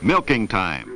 Milking time.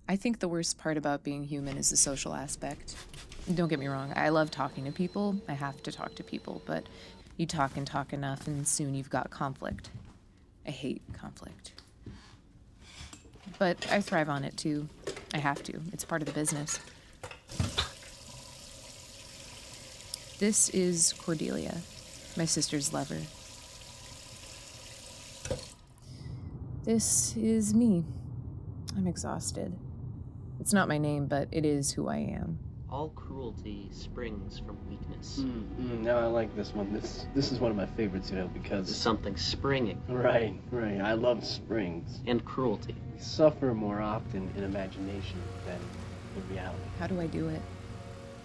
I think the worst part about being human is the social aspect. Don't get me wrong, I love talking to people. I have to talk to people, but you talk and talk enough and soon you've got conflict. I hate conflict. But I thrive on it too. I have to. It's part of the business. This is Cordelia, my sister's lover. This is me. I'm exhausted. It's not my name, but it is who I am. All cruelty springs from weakness. No, I like this one. This is one of my favorites, because... Something springing. Right. I love springs. And cruelty. We suffer more often in imagination than in reality. How do I do it?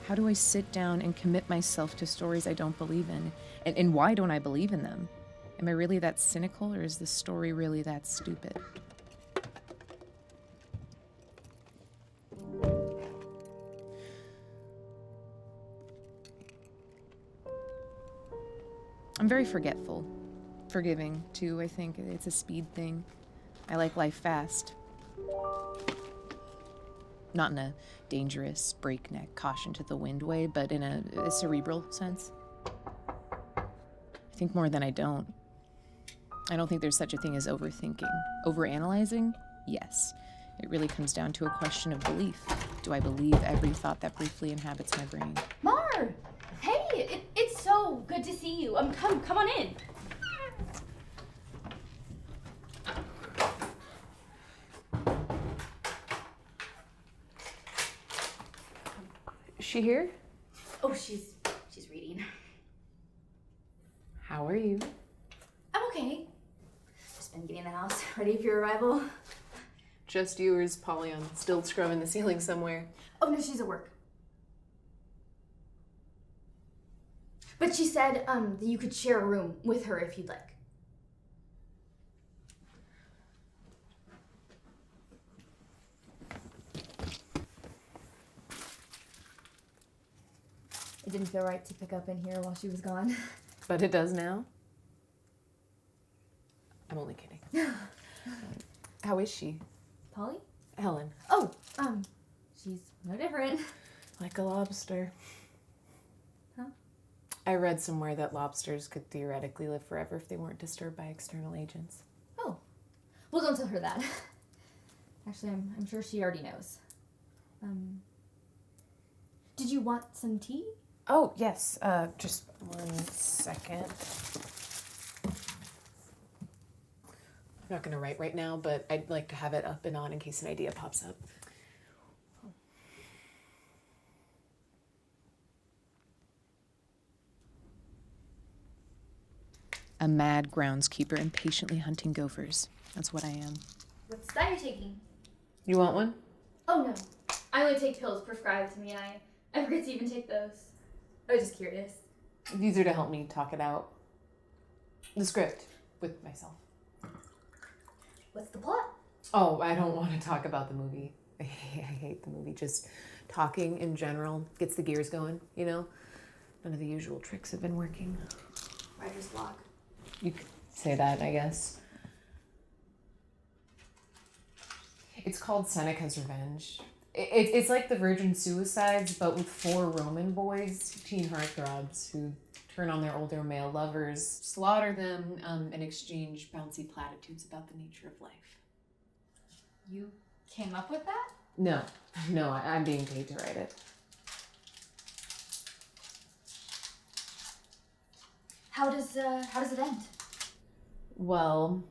How do I sit down and commit myself to stories I don't believe in? And why don't I believe in them? Am I really that cynical, or is the story really that stupid? I'm very forgetful. Forgiving, too, I think. It's a speed thing. I like life fast. Not in a dangerous, breakneck, caution to the wind way, but in a cerebral sense. I think more than I don't. I don't think there's such a thing as overthinking. Overanalyzing? Yes. It really comes down to a question of belief. Do I believe every thought that briefly inhabits my brain? Mar! Hey, it's so good to see you. Come on in. Is she here? Oh, she's reading. How are you? I'm okay. Just been getting the house ready for your arrival. Just you, or is Polly on still scrubbing the ceiling somewhere? Oh, no, she's at work. But she said that you could share a room with her if you'd like. It didn't feel right to pick up in here while she was gone. But it does now? I'm only kidding. How is she? Polly? Helen. Oh, she's no different. Like a lobster. Huh? I read somewhere that lobsters could theoretically live forever if they weren't disturbed by external agents. Oh. Well, don't tell her that. Actually, I'm sure she already knows. Did you want some tea? Oh, yes. Just 1 second. I'm not going to write right now, but I'd like to have it up and on in case an idea pops up. A mad groundskeeper impatiently hunting gophers. That's what I am. What's that you're taking? You want one? Oh, no. I only take pills prescribed to me, and I forget to even take those. I was just curious. These are to help me talk it out. The script with myself. What's the plot? Oh, I don't want to talk about the movie. I hate the movie. Just talking in general gets the gears going, None of the usual tricks have been working. Writer's block. You could say that, I guess. It's called Seneca's Revenge. It's like the Virgin Suicides, but with 4 Roman boys, teen heartthrobs, who turn on their older male lovers, slaughter them, and exchange bouncy platitudes about the nature of life. You came up with that? No, I'm being paid to write it. How does it end? Well,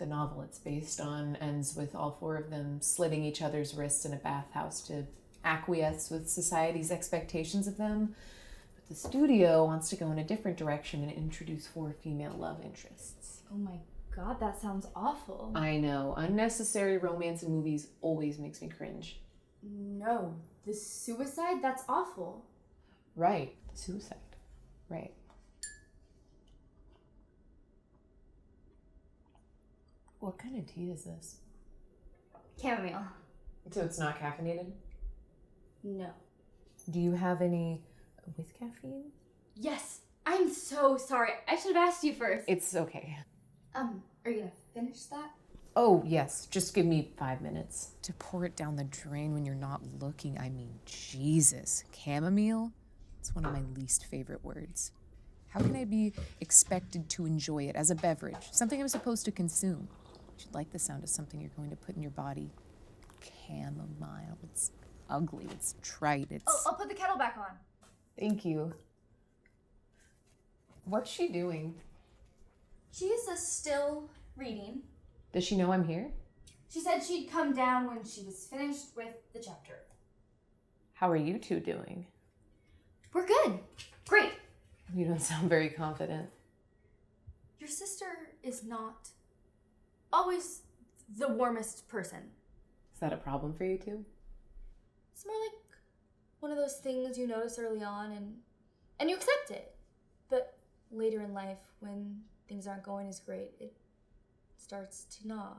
The novel it's based on ends with all four of them slitting each other's wrists in a bathhouse to acquiesce with society's expectations of them. But the studio wants to go in a different direction and introduce four female love interests. Oh my god, that sounds awful. I know. Unnecessary romance in movies always makes me cringe. No, the suicide? That's awful. Right. Suicide. Right. What kind of tea is this? Chamomile. So it's not caffeinated? No. Do you have any with caffeine? Yes, I'm so sorry. I should have asked you first. It's okay. Are you gonna finish that? Oh, yes. Just give me 5 minutes. To pour it down the drain when you're not looking, I mean, Jesus. Chamomile? It's one of my least favorite words. How can I be expected to enjoy it as a beverage? Something I'm supposed to consume. You should like the sound of something you're going to put in your body. Chamomile. It's ugly. It's trite. It's... I'll put the kettle back on. Thank you. What's she doing? She is still reading. Does she know I'm here? She said she'd come down when she was finished with the chapter. How are you two doing? We're good. Great. You don't sound very confident. Your sister is not always the warmest person. Is that a problem for you two? It's more like one of those things you notice early on and you accept it. But later in life, when things aren't going as great, it starts to gnaw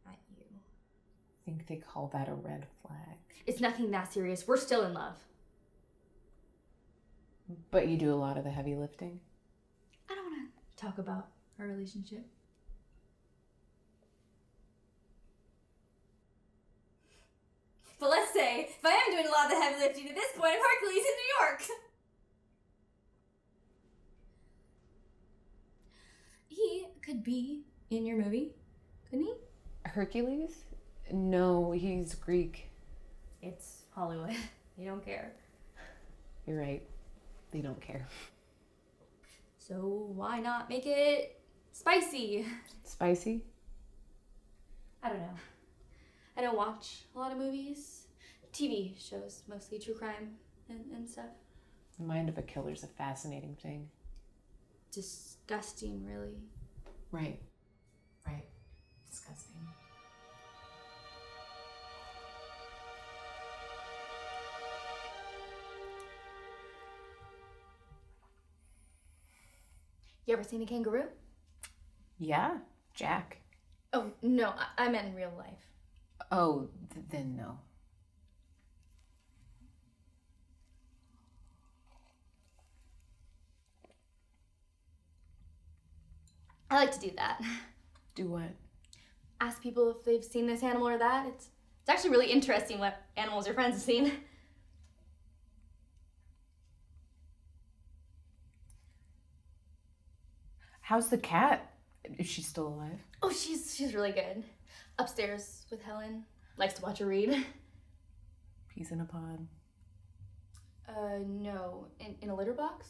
at you. I think they call that a red flag. It's nothing that serious. We're still in love. But you do a lot of the heavy lifting? I don't want to talk about our relationship. But let's say, if I am doing a lot of the heavy lifting at this point, Hercules in New York. He could be in your movie, couldn't he? Hercules? No, he's Greek. It's Hollywood. You don't care. You're right. They don't care. So why not make it spicy? Spicy? I don't know. I don't watch a lot of movies. TV shows, mostly true crime and stuff. The mind of a killer's a fascinating thing. Disgusting, really. Right. Right. Disgusting. You ever seen a kangaroo? Yeah, Jack. Oh, no, I meant in real life. Oh, then no. I like to do that. Do what? Ask people if they've seen this animal or that. It's actually really interesting what animals your friends have seen. How's the cat? Is she still alive? Oh, she's really good. Upstairs with Helen. Likes to watch her read. Peas in a pod. No. In a litter box?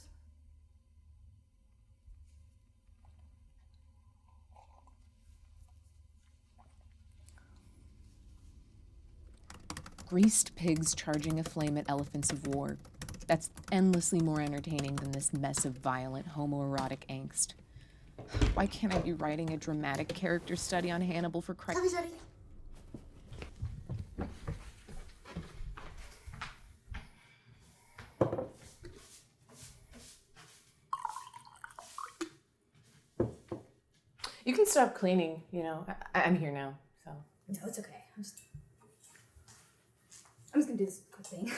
Greased pigs charging aflame at elephants of war. That's endlessly more entertaining than this mess of violent homoerotic angst. Why can't I be writing a dramatic character study on Hannibal for Christ? Coffee's ready. You can stop cleaning, you know. I'm here now, so. No, it's okay. I'm just gonna do this quick thing.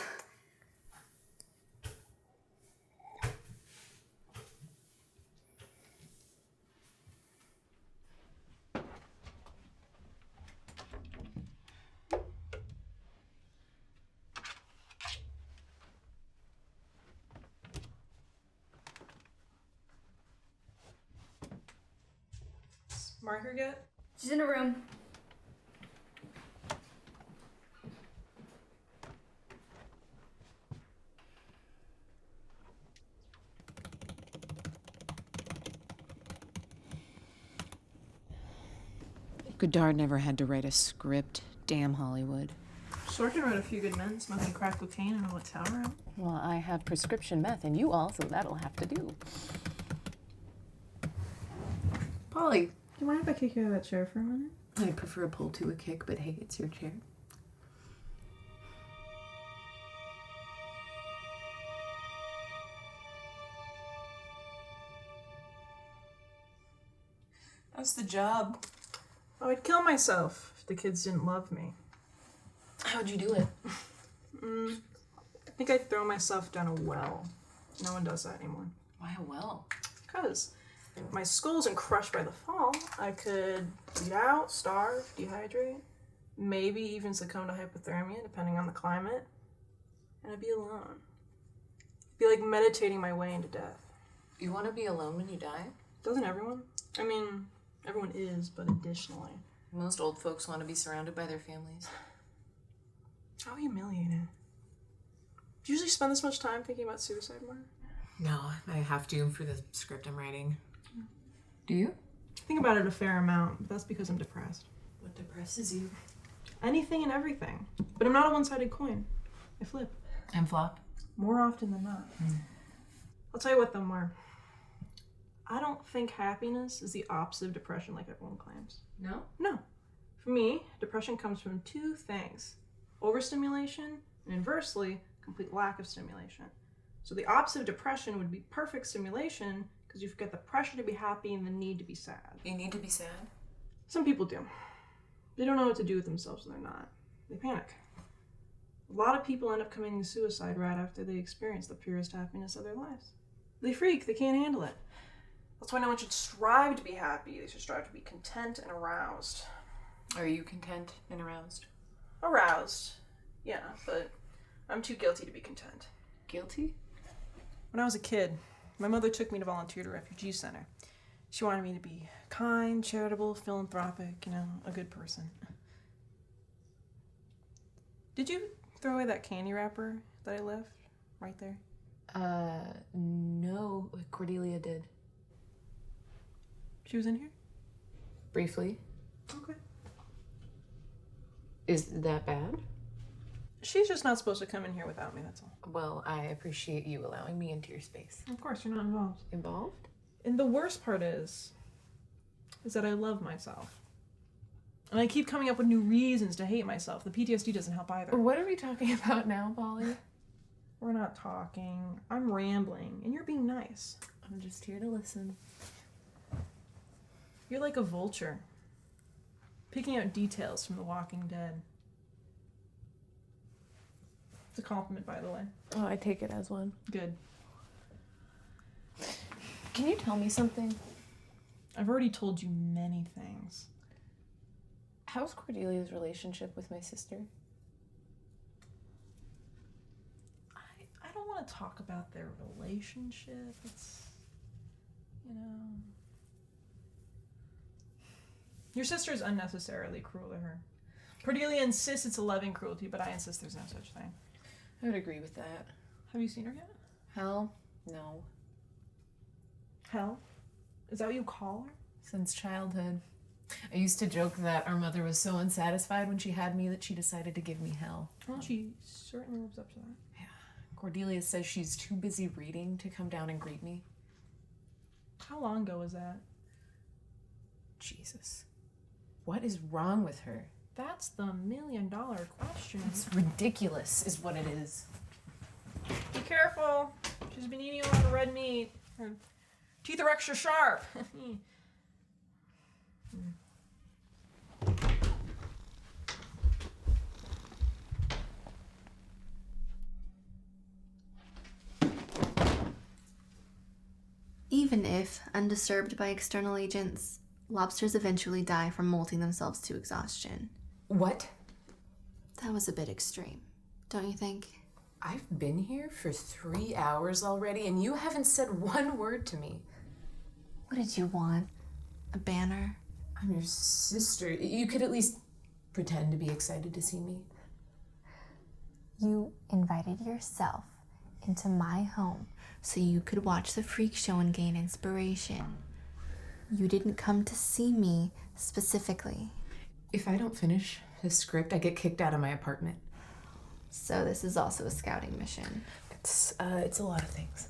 Marker get? She's in her room. Godard never had to write a script. Damn Hollywood. Sorkin wrote A Few Good Men, smoking crack cocaine in a hotel room. Well, I have prescription meth, and you also, that'll have to do. Polly, do you mind if I kick you out of that chair for a minute? I prefer a pull to a kick, but hey, it's your chair. How's the job? Oh, I'd kill myself if the kids didn't love me. How'd you do it? I think I'd throw myself down a well. No one does that anymore. Why a well? Because if my skull isn't crushed by the fall, I could bleed out, starve, dehydrate, maybe even succumb to hypothermia, depending on the climate. And I'd be alone. It'd be like meditating my way into death. You want to be alone when you die? Doesn't everyone? I mean, everyone is, but additionally. Most old folks want to be surrounded by their families. How humiliating. Do you usually spend this much time thinking about suicide, Mark? No, I have to for the script I'm writing. Do you? I think about it a fair amount, but that's because I'm depressed. What depresses you? Anything and everything. But I'm not a one-sided coin. I flip. And flop? More often than not. I'll tell you what though, Mar. I don't think happiness is the opposite of depression like everyone claims. No? No. For me, depression comes from two things. Overstimulation, and inversely, complete lack of stimulation. So the opposite of depression would be perfect stimulation, because you forget the pressure to be happy and the need to be sad. You need to be sad? Some people do. They don't know what to do with themselves when they're not. They panic. A lot of people end up committing suicide right after they experience the purest happiness of their lives. They freak, they can't handle it. That's why no one should strive to be happy. They should strive to be content and aroused. Are you content and aroused? Aroused, yeah, but I'm too guilty to be content. Guilty? When I was a kid, my mother took me to volunteer at a refugee center. She wanted me to be kind, charitable, philanthropic, a good person. Did you throw away that candy wrapper that I left right there? No, Cordelia did. She was in here? Briefly. Okay. Is that bad? She's just not supposed to come in here without me, that's all. Well, I appreciate you allowing me into your space. Of course, you're not involved. Involved? And the worst part is that I love myself. And I keep coming up with new reasons to hate myself. The PTSD doesn't help either. What are we talking about now, Polly? We're not talking. I'm rambling, and you're being nice. I'm just here to listen. You're like a vulture, picking out details from The Walking Dead. It's a compliment, by the way. Oh, I take it as one. Good. Can you tell me something? I've already told you many things. How's Cordelia's relationship with my sister? I don't want to talk about their relationship. It's, Your sister is unnecessarily cruel to her. Cordelia insists it's a loving cruelty, but I insist there's no such thing. I would agree with that. Have you seen her yet? Hell, no. Hell? Is that what you call her? Since childhood. I used to joke that our mother was so unsatisfied when she had me that she decided to give me hell. Well, she certainly lives up to that. Yeah. Cordelia says she's too busy reading to come down and greet me. How long ago was that? Jesus. What is wrong with her? That's the $1,000,000 question. It's ridiculous, is what it is. Be careful. She's been eating a lot of red meat. Her teeth are extra sharp. Even if undisturbed by external agents, lobsters eventually die from molting themselves to exhaustion. What? That was a bit extreme, don't you think? I've been here for 3 hours already, and you haven't said one word to me. What did you want? A banner? I'm your sister. You could at least pretend to be excited to see me. You invited yourself into my home so you could watch the freak show and gain inspiration. You didn't come to see me specifically. If I don't finish this script, I get kicked out of my apartment. So this is also a scouting mission. It's a lot of things.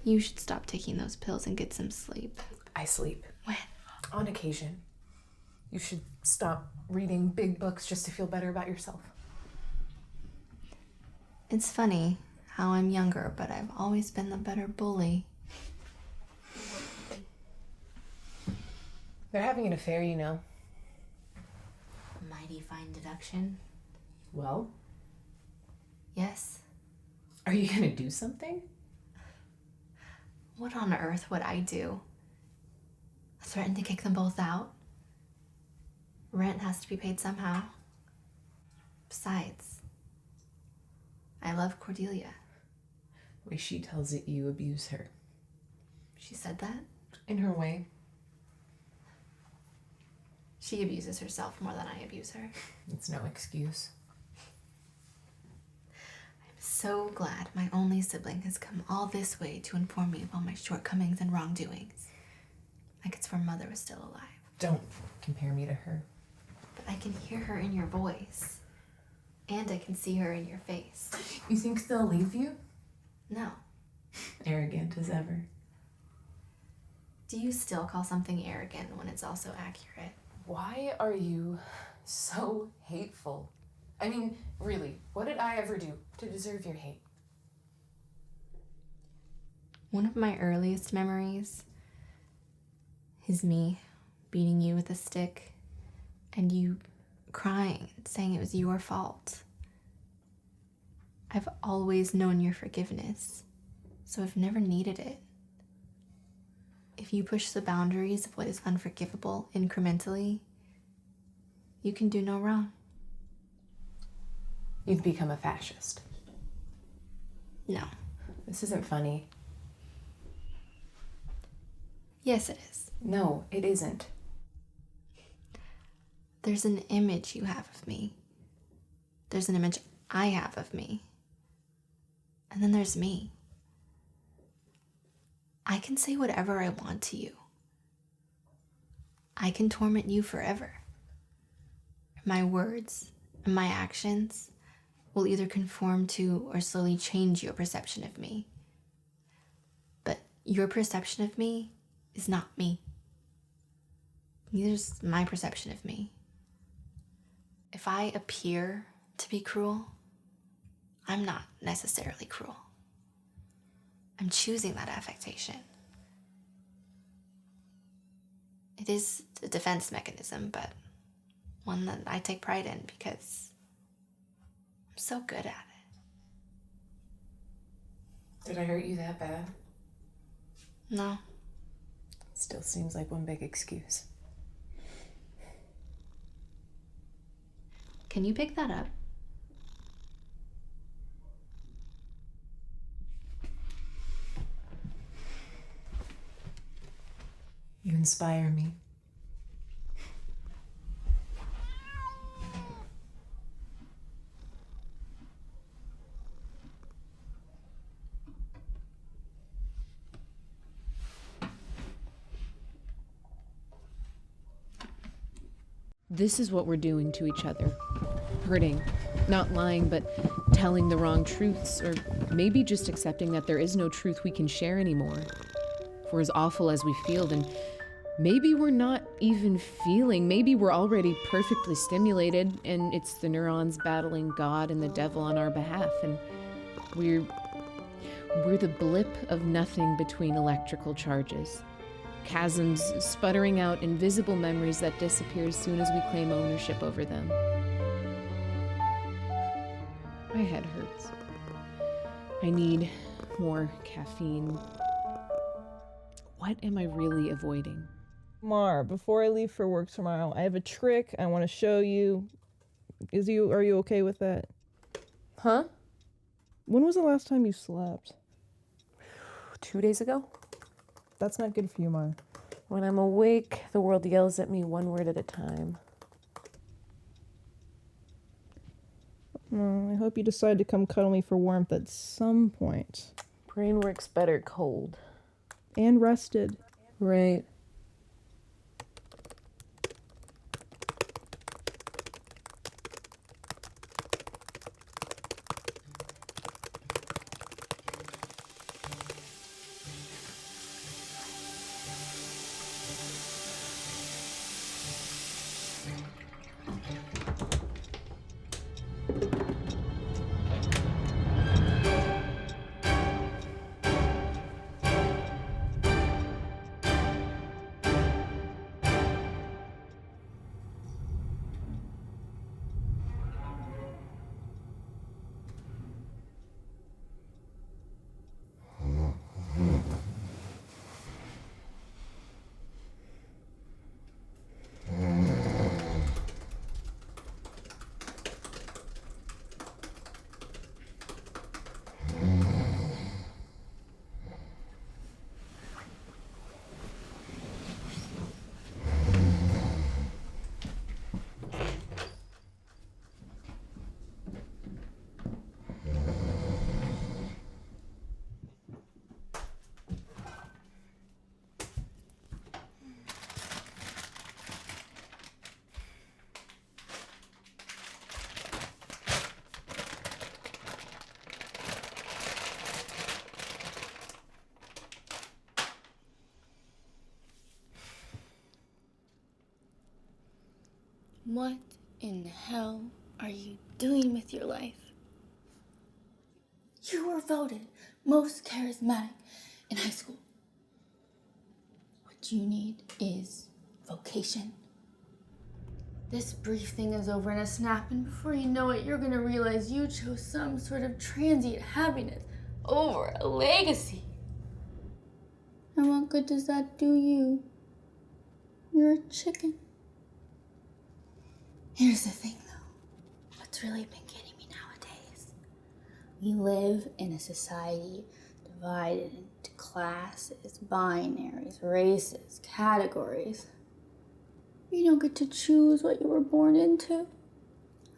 You should stop taking those pills and get some sleep. I sleep. When? On occasion. You should stop reading big books just to feel better about yourself. It's funny how I'm younger, but I've always been the better bully. They're having an affair, you know. Mighty fine deduction. Well, Yes. are you gonna do something? What on earth would I do? Threaten to kick them both out? Rent has to be paid somehow. Besides, I love Cordelia. The way she tells it, you abuse her. She said that? In her way. She abuses herself more than I abuse her. It's no excuse. I'm so glad my only sibling has come all this way to inform me of all my shortcomings and wrongdoings. Like it's where Mother was still alive. Don't compare me to her. But I can hear her in your voice. And I can see her in your face. You think they'll leave you? No. Arrogant as ever. Do you still call something arrogant when it's also accurate? Why are you so hateful? I mean, really, what did I ever do to deserve your hate? One of my earliest memories is me beating you with a stick and you crying, saying it was your fault. I've always known your forgiveness, so I've never needed it. If you push the boundaries of what is unforgivable incrementally, you can do no wrong. You've become a fascist. No. This isn't funny. Yes, it is. No, it isn't. There's an image you have of me. There's an image I have of me. And then there's me. I can say whatever I want to you. I can torment you forever. My words and my actions will either conform to or slowly change your perception of me. But your perception of me is not me. Neither is my perception of me. If I appear to be cruel, I'm not necessarily cruel. I'm choosing that affectation. It is a defense mechanism, but one that I take pride in because I'm so good at it. Did I hurt you that bad? No. Still seems like one big excuse. Can you pick that up? You inspire me. This is what we're doing to each other. Hurting, not lying, but telling the wrong truths, or maybe just accepting that there is no truth we can share anymore. If we're as awful as we feel, then maybe we're not even feeling. Maybe we're already perfectly stimulated, and it's the neurons battling God and the devil on our behalf, and we're the blip of nothing between electrical charges. Chasms sputtering out invisible memories that disappear as soon as we claim ownership over them. My head hurts. I need more caffeine. What am I really avoiding? Mar, before I leave for work tomorrow, I have a trick I want to show you. Are you okay with that? Huh? When was the last time you slept? 2 days ago? That's not good for you, Mar. When I'm awake, the world yells at me one word at a time. I hope you decide to come cuddle me for warmth at some point. Brain works better cold. And rested. Right. What in the hell are you doing with your life? You were voted most charismatic in high school. What you need is vocation. This brief thing is over in a snap, and before you know it, you're gonna realize you chose some sort of transient happiness over a legacy. And what good does that do you? You're a chicken. Here's the thing, though. What's really been getting me nowadays? We live in a society divided into classes, binaries, races, categories. You don't get to choose what you were born into.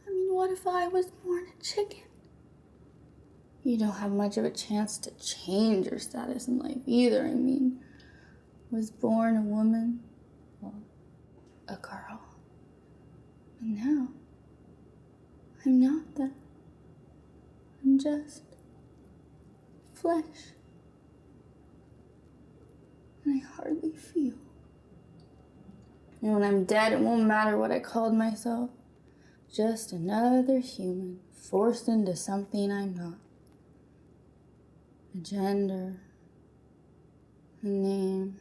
I mean, what if I was born a chicken? You don't have much of a chance to change your status in life either. I mean, I was born a woman, well, a girl. And now, I'm not that. I'm just flesh. And I hardly feel. And when I'm dead, it won't matter what I called myself. Just another human forced into something I'm not. A gender, a name,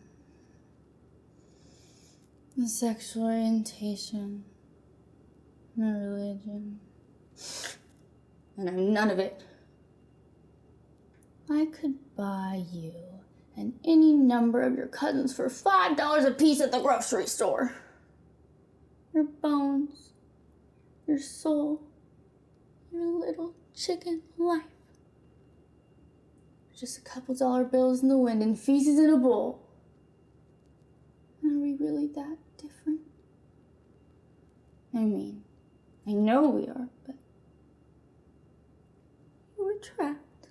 a sexual orientation, a religion. And I'm none of it. I could buy you and any number of your cousins for $5 a piece at the grocery store. Your bones, your soul, your little chicken life. Just a couple dollar bills in the wind and feces in a bowl. Are we really that different? I mean, I know we are, but you were trapped.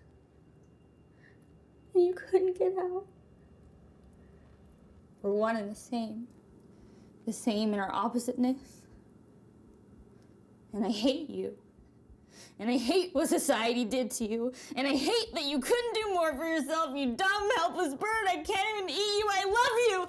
And you couldn't get out. We're one and the same. The same in our oppositeness. And I hate you. And I hate what society did to you. And I hate that you couldn't do more for yourself, you dumb, helpless bird. I can't even eat you. I love you.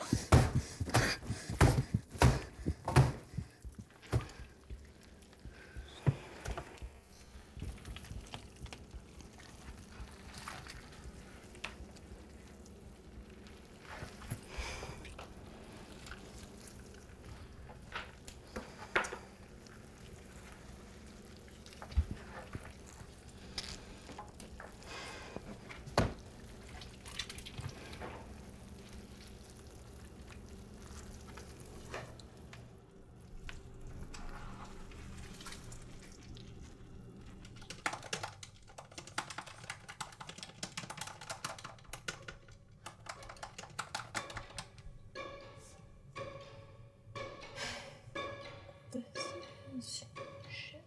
This is shit.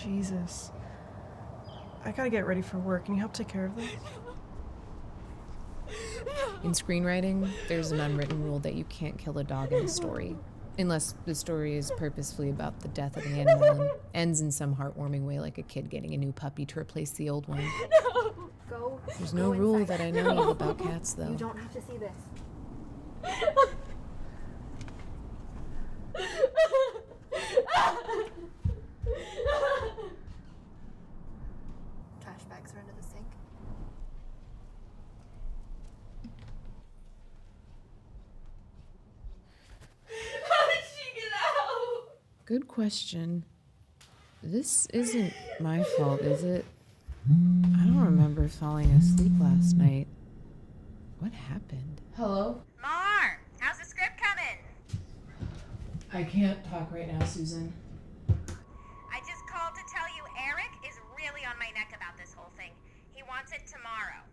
Jesus. I gotta get ready for work. Can you help take care of this? In screenwriting, there's an unwritten rule that you can't kill a dog in a story. Unless the story is purposefully about the death of an animal and ends in some heartwarming way, like a kid getting a new puppy to replace the old one. Go. There's no rule that I know of about cats, though. You don't have to see this. Trash bags are under the sink. Good question. This isn't my fault, is it? I don't remember falling asleep last night. What happened? Hello? Mar, how's the script coming? I can't talk right now, Susan. I just called to tell you Eric is really on my neck about this whole thing. He wants it tomorrow.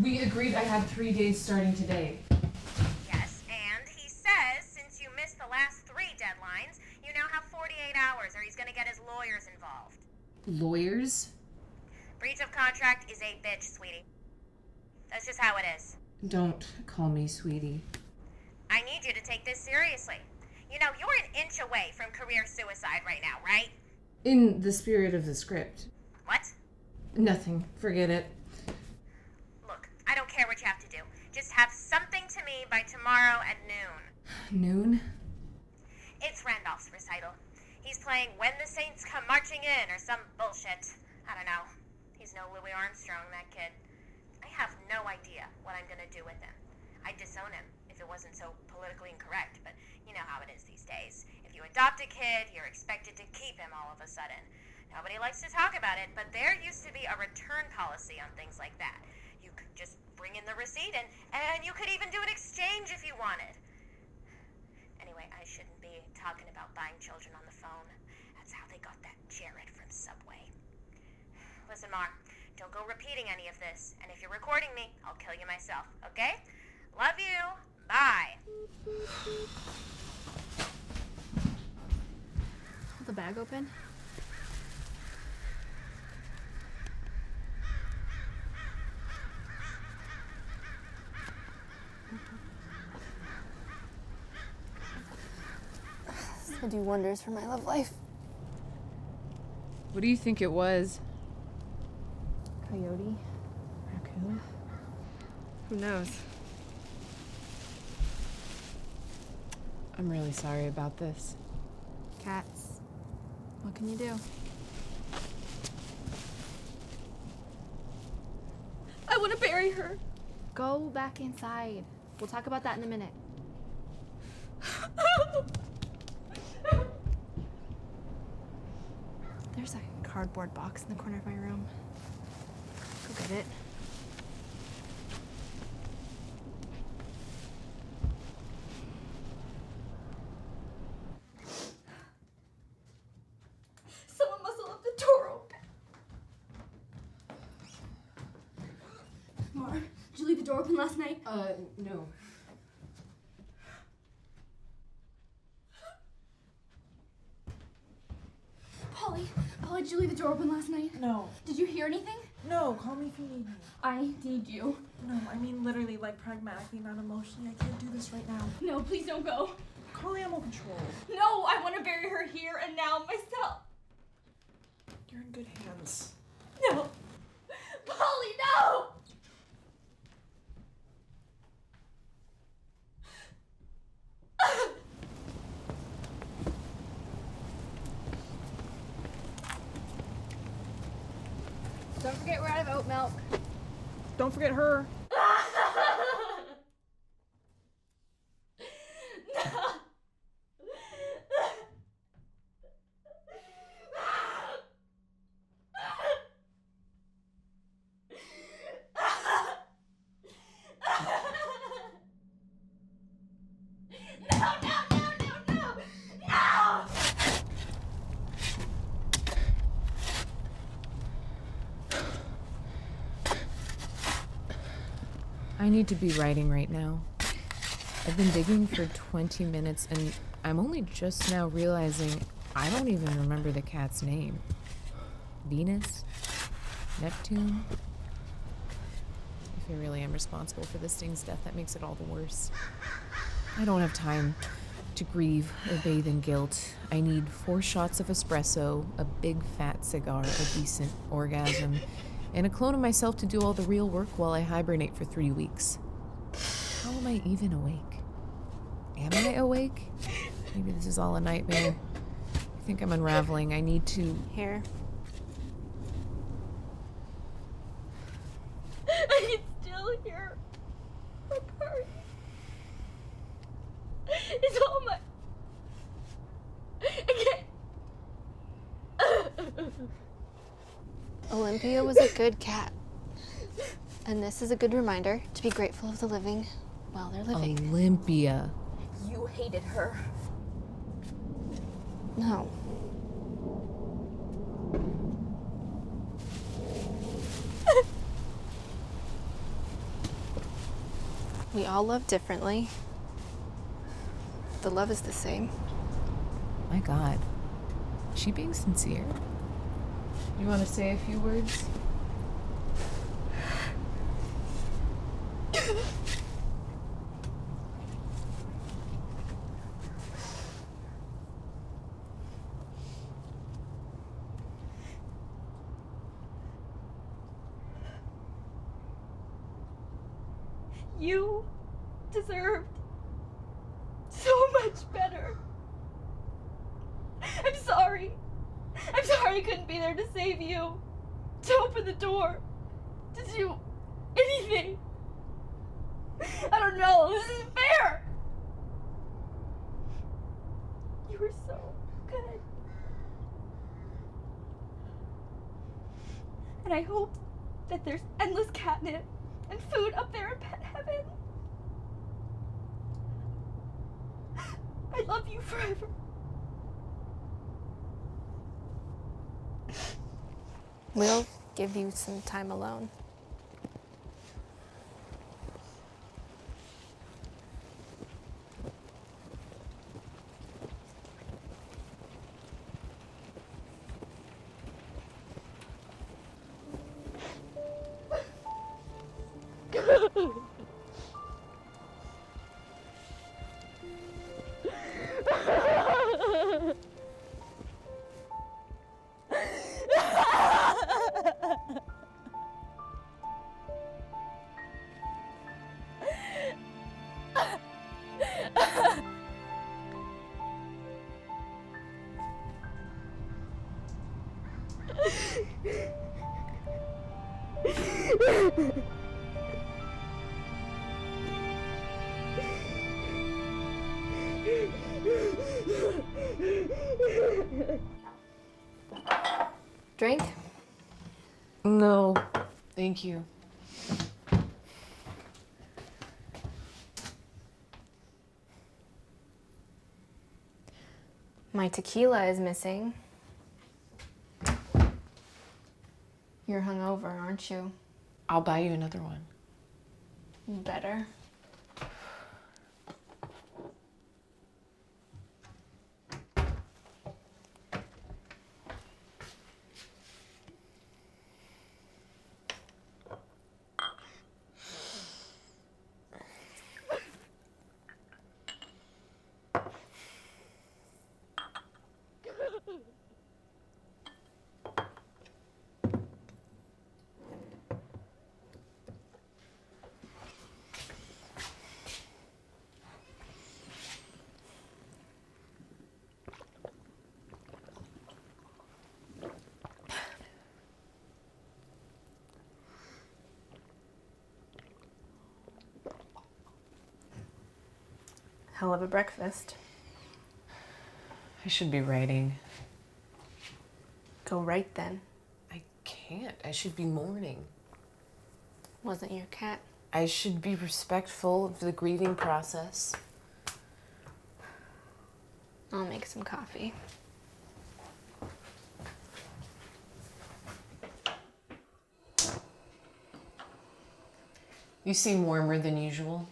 We agreed I had 3 days starting today. Yes, and he says since you missed the last 3 deadlines, you now have 48 hours or he's gonna get his lawyers involved. Lawyers? Breach of contract is a bitch, sweetie. That's just how it is. Don't call me sweetie. I need you to take this seriously. You know, you're an inch away from career suicide right now, right? In the spirit of the script. What? Nothing. Forget it. Look, I don't care what you have to do. Just have something to me by tomorrow at noon. Noon? It's Randolph's recital. He's playing When the Saints Come Marching In or some bullshit. I don't know. He's no Louis Armstrong, that kid. I have no idea what I'm gonna do with him. I'd disown him if it wasn't so politically incorrect, but you know how it is these days. If you adopt a kid, you're expected to keep him all of a sudden. Nobody likes to talk about it, but there used to be a return policy on things like that. You could just bring in the receipt and you could even do an exchange if you wanted. Anyway, I shouldn't be talking about buying children on the phone. That's how they got that Jared from Subway. Listen, Mar, don't go repeating any of this. And if you're recording me, I'll kill you myself, okay? Love you. Bye. Hold the bag open. This will do wonders for my love life. What do you think it was? Coyote. Raccoon? Who knows? I'm really sorry about this. Cats. What can you do? I want to bury her. Go back inside. We'll talk about that in a minute. There's a cardboard box in the corner of my room. Go get it. Someone must have left the door open. Mar, did you leave the door open last night? No. Polly, did you leave the door open last night? No. Did you hear anything? No, call me if you need me. I need you. No, I mean literally, like pragmatically, not emotionally. I can't do this right now. No, please don't go. Call animal control. No, I want to bury her here and now myself. You're in good hands. No. Polly, no! Don't forget we're out of oat milk. Don't forget her. I need to be writing right now. I've been digging for 20 minutes and I'm only just now realizing I don't even remember the cat's name. Venus? Neptune? If I really am responsible for this thing's death, that makes it all the worse. I don't have time to grieve or bathe in guilt. I need 4 shots of espresso, a big fat cigar, a decent orgasm, and a clone of myself to do all the real work while I hibernate for 3 weeks. How am I even awake? Am I awake? Maybe this is all a nightmare. I think I'm unraveling. I need to... Here. I can still hear her purring. It's all my... I can't... Olympia was a good cat. And this is a good reminder to be grateful of the living while they're living. Olympia. You hated her. No. We all love differently. The love is the same. My God. Is she being sincere? You want to say a few words? You deserved so much better. I'm sorry. I'm sorry I couldn't be there to save you, to open the door, to do anything. I don't know. This isn't fair. You were so good. And I hope that there's endless catnip and food up there in pet heaven. I love you forever. We'll give you some time alone. Drink? No, thank you. My tequila is missing. You're hungover, aren't you? I'll buy you another one. Better. Hell of a breakfast. I should be writing. Go right then. I can't. I should be mourning. Wasn't your cat? I should be respectful of the grieving process. I'll make some coffee. You seem warmer than usual.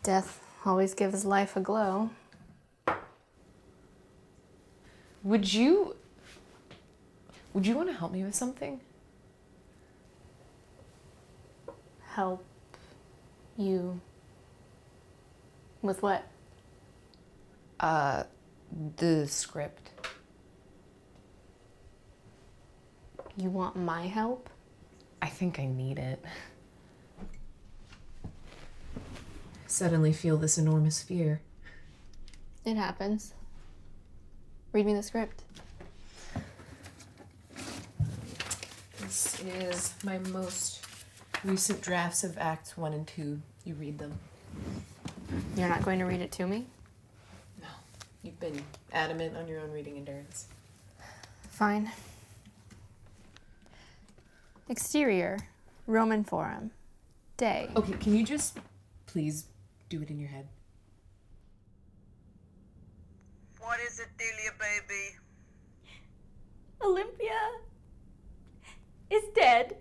Death Always gives life a glow. Would you want to help me with something? Help you with what? The script. You want my help? I think I need it. I suddenly feel this enormous fear. It happens. Read me the script. This is my most recent drafts of Acts 1 and 2. You read them. You're not going to read it to me? No. You've been adamant on your own reading endurance. Fine. Exterior, Roman Forum. Day. Okay, can you just please do it in your head? What is it, Delia, baby? Olympia is dead.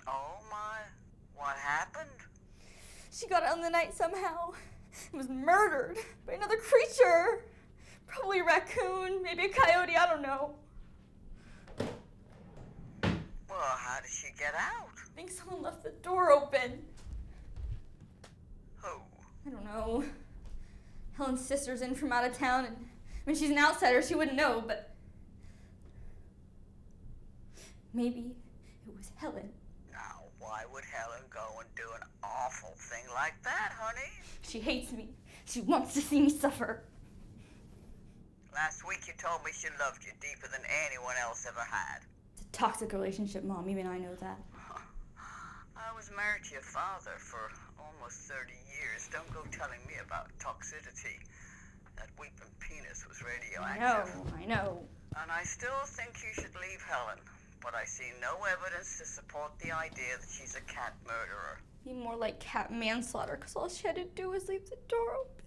Oh my, what happened? She got out in the night somehow. Was murdered by another creature. Probably a raccoon, maybe a coyote, I don't know. Well, how did she get out? I think someone left the door open. Who? I don't know. Helen's sister's in from out of town, and when she's an outsider, she wouldn't know, but maybe it was Helen. Now, why would Helen go and do an awful thing like that, honey? She hates me. She wants to see me suffer. Last week you told me she loved you deeper than anyone else ever had. It's a toxic relationship, Mom. Even I know that. I was married to your father for almost 30 years. Don't go telling me about toxicity. That weeping penis was radioactive. I know. And I still think you should leave Helen. But I see no evidence to support the idea that she's a cat murderer. Be more like cat manslaughter, because all she had to do was leave the door open.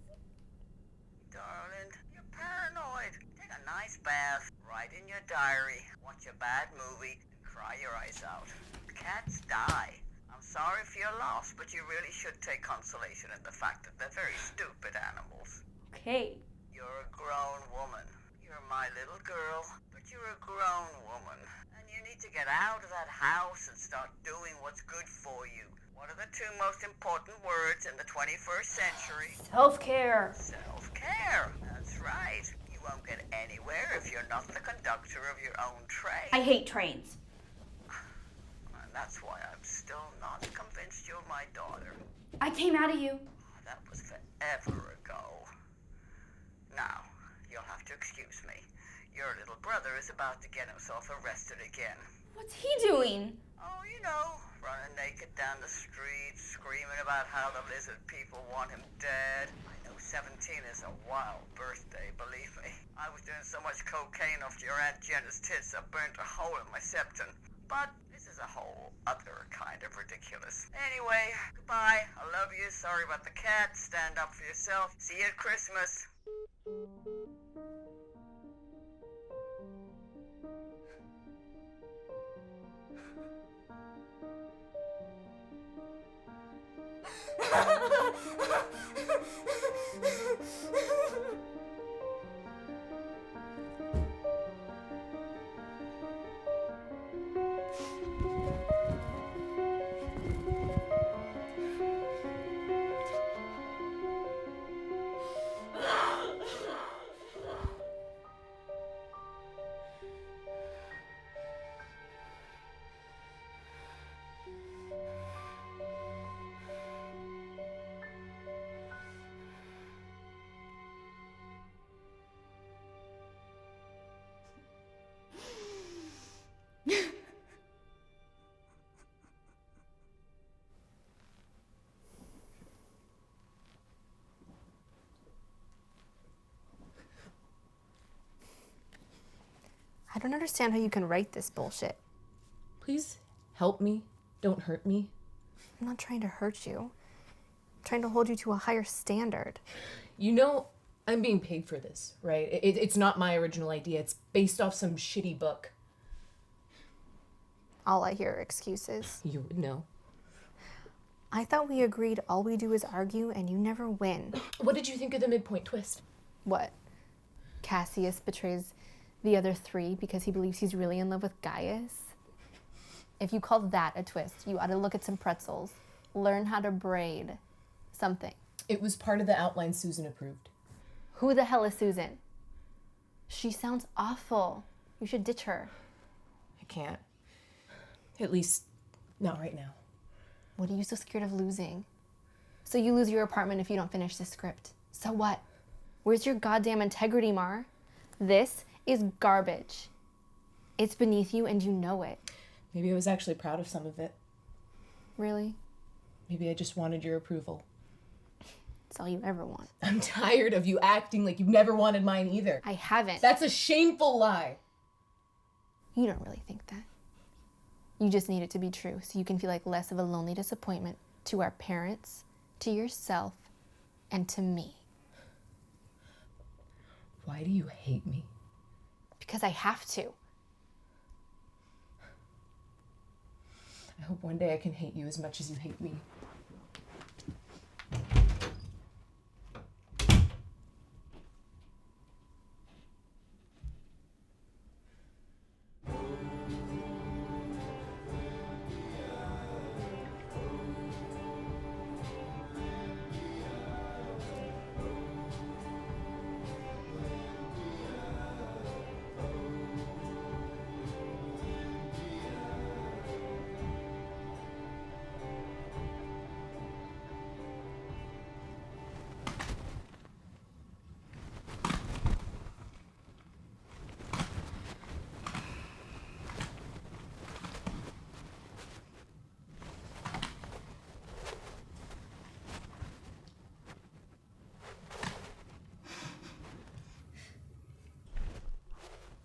Darling, you're paranoid. Take a nice bath, write in your diary, watch a bad movie, and cry your eyes out. Cats die. I'm sorry for your loss, but you really should take consolation in the fact that they're very stupid animals. Okay. You're a grown woman. You're my little girl, but you're a grown woman. And you need to get out of that house and start doing what's good for you. What are the two most important words in the 21st century? Self-care. Self-care. That's right. You won't get anywhere if you're not the conductor of your own train. I hate trains. And that's why I'm still not convinced you're my daughter. I came out of you. That was forever ago. Now, you'll have to excuse me. Your little brother is about to get himself arrested again. What's he doing? Oh, you know, running naked down the street, screaming about how the lizard people want him dead. I know 17 is a wild birthday, believe me. I was doing so much cocaine off your Aunt Jenna's tits I burnt a hole in my septum. But this is a whole other kind of ridiculous. Anyway, goodbye. I love you. Sorry about the cat. Stand up for yourself. See you at Christmas. I don't understand how you can write this bullshit. Please help me. Don't hurt me. I'm not trying to hurt you. I'm trying to hold you to a higher standard. You know, I'm being paid for this, right? It's not my original idea. It's based off some shitty book. All I hear are excuses. You would know. I thought we agreed all we do is argue and you never win. What did you think of the midpoint twist? What? Cassius betrays the other three because he believes he's really in love with Gaius? If you call that a twist, you ought to look at some pretzels. Learn how to braid. Something. It was part of the outline Susan approved. Who the hell is Susan? She sounds awful. You should ditch her. I can't. At least, not right now. What are you so scared of losing? So you lose your apartment if you don't finish the script. So what? Where's your goddamn integrity, Mar? This is garbage. It's beneath you and you know it. Maybe I was actually proud of some of it. Really? Maybe I just wanted your approval. It's all you ever want. I'm tired of you acting like you've never wanted mine either. I haven't. That's a shameful lie. You don't really think that. You just need it to be true so you can feel like less of a lonely disappointment to our parents, to yourself, and to me. Why do you hate me? Because I have to. I hope one day I can hate you as much as you hate me.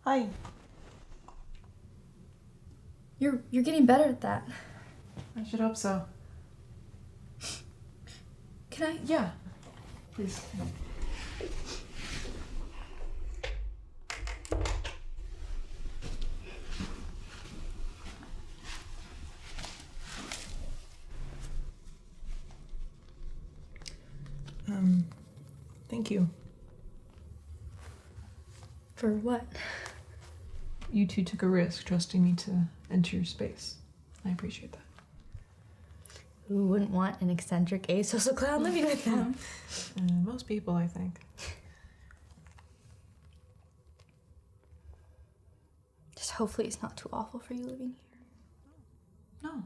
Hi. You're getting better at that. I should hope so. Can I? Yeah. Please. Thank you. For what? You two took a risk trusting me to enter your space. I appreciate that. Who wouldn't want an eccentric asocial clown living with them? Most people, I think. Just hopefully it's not too awful for you living here. No.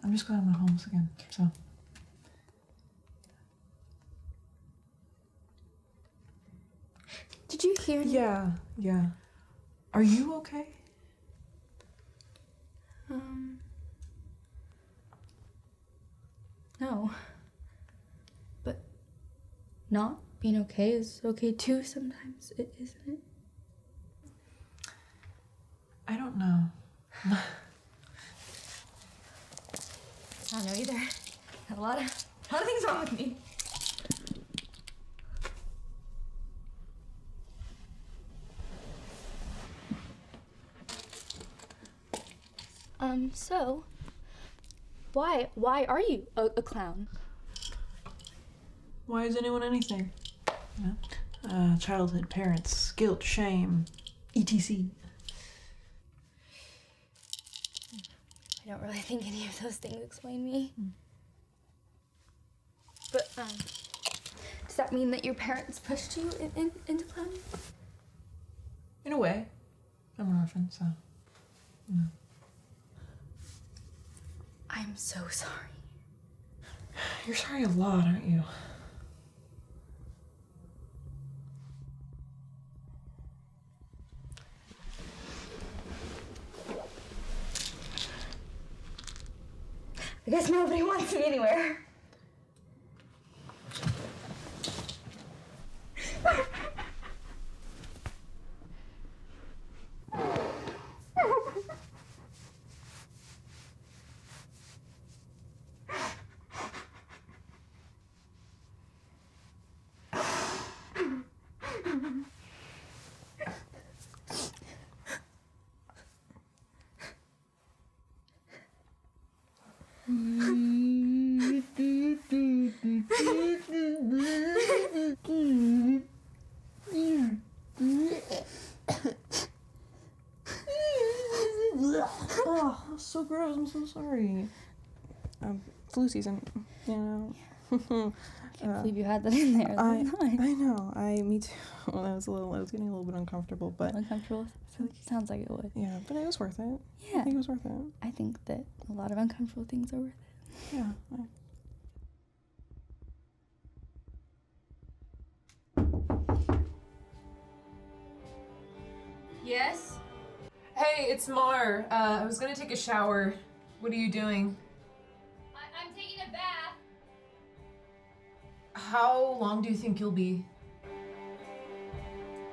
I'm just glad I'm not homeless again, so. Did you hear? Yeah. Are you okay? No. But not being okay is okay too sometimes, isn't it? I don't know. I don't know either. Got a lot of things wrong with me. So, why are you a clown? Why is anyone anything? Childhood, parents, guilt, shame, etc. I don't really think any of those things explain me. But, does that mean that your parents pushed you into clowning? In a way. I'm an orphan, so. No. I'm so sorry. You're sorry a lot, aren't you? I guess nobody wants me anywhere. gross. I'm so sorry. Flu season, you know. I can't believe you had that in there. I That's nice. know. Me too. Well, I was getting a little bit uncomfortable, but Uncomfortable? Sounds like it would. yeah, but it was worth it. Yeah. I think it was worth it. I think that a lot of uncomfortable things are worth it. Yeah. Yes? Hey, it's Mar. I was gonna take a shower. What are you doing? I'm taking a bath. How long do you think you'll be?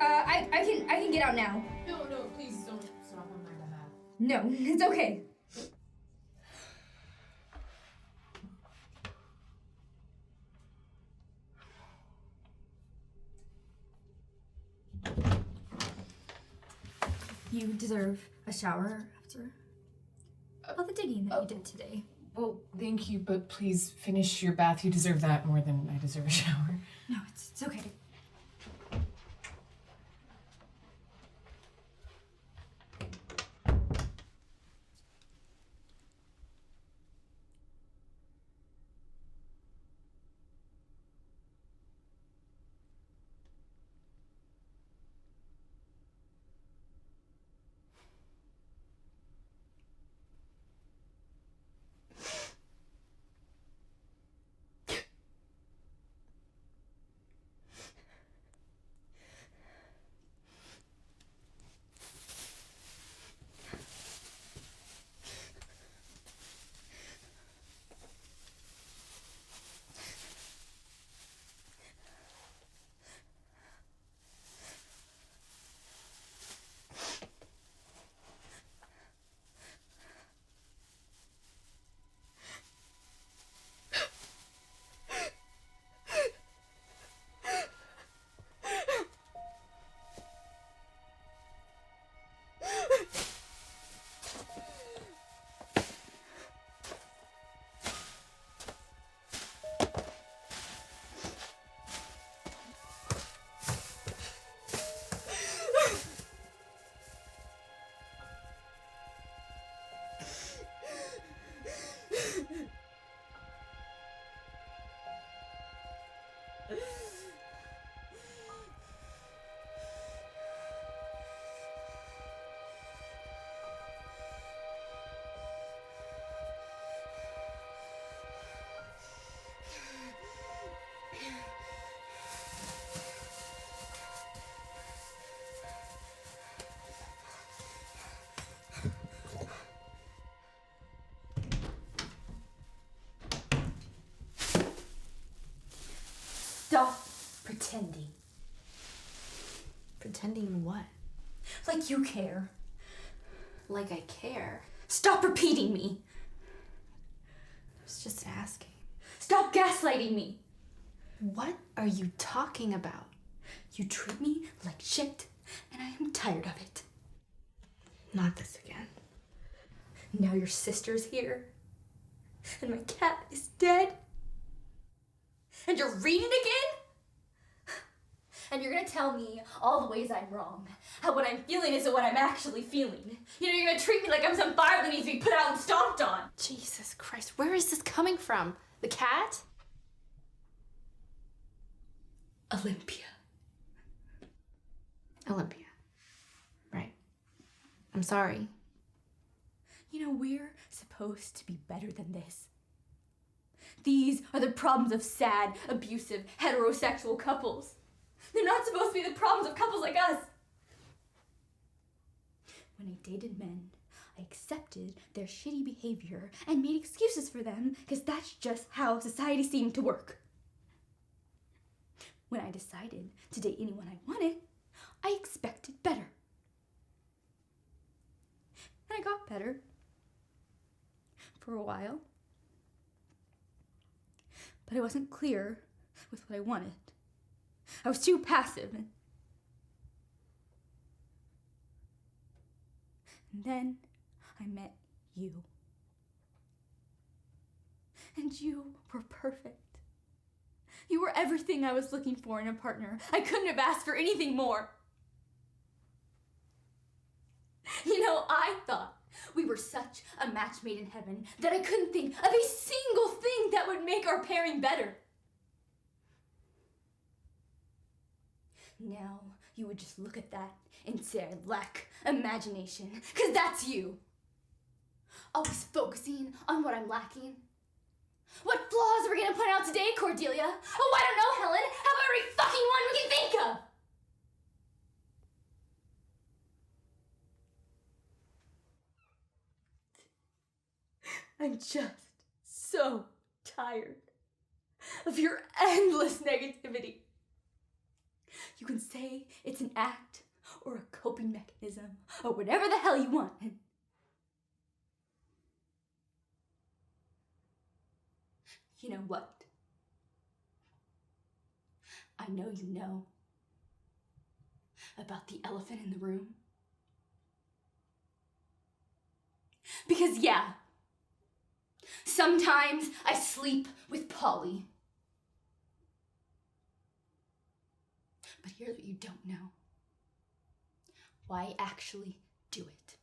I can get out now. No, please don't stop on my behalf. No, it's okay. You deserve a shower after all the digging that you did today. Well, thank you, but please finish your bath. You deserve that more than I deserve a shower. No, it's okay. Stop pretending. Pretending what? Like you care. Like I care. Stop repeating me. I was just asking. Stop gaslighting me. What are you talking about? You treat me like shit, and I am tired of it. Not this again. Now your sister's here, and my cat is dead. And you're reading again? And you're gonna tell me all the ways I'm wrong. How what I'm feeling isn't what I'm actually feeling. You know, you're gonna treat me like I'm some fire that needs to be put out and stomped on. Jesus Christ, where is this coming from? The cat? Olympia. Olympia. Right. I'm sorry. You know, we're supposed to be better than this. These are the problems of sad, abusive, heterosexual couples. They're not supposed to be the problems of couples like us. When I dated men, I accepted their shitty behavior and made excuses for them because that's just how society seemed to work. When I decided to date anyone I wanted, I expected better. And I got better. For a while. But I wasn't clear with what I wanted. I was too passive. And then I met you. And you were perfect. You were everything I was looking for in a partner. I couldn't have asked for anything more. You know, I thought We were such a match made in heaven that I couldn't think of a single thing that would make our pairing better. Now you would just look at that and say I lack imagination, because that's you. Always focusing on what I'm lacking. What flaws are we gonna point out today, Cordelia? Oh, I don't know, Helen. How about every fucking one we can think of? I'm just so tired of your endless negativity. You can say it's an act or a coping mechanism or whatever the hell you want. You know what? I know you know about the elephant in the room. Because yeah, sometimes I sleep with Polly. But here's what you don't know. Why I actually do it.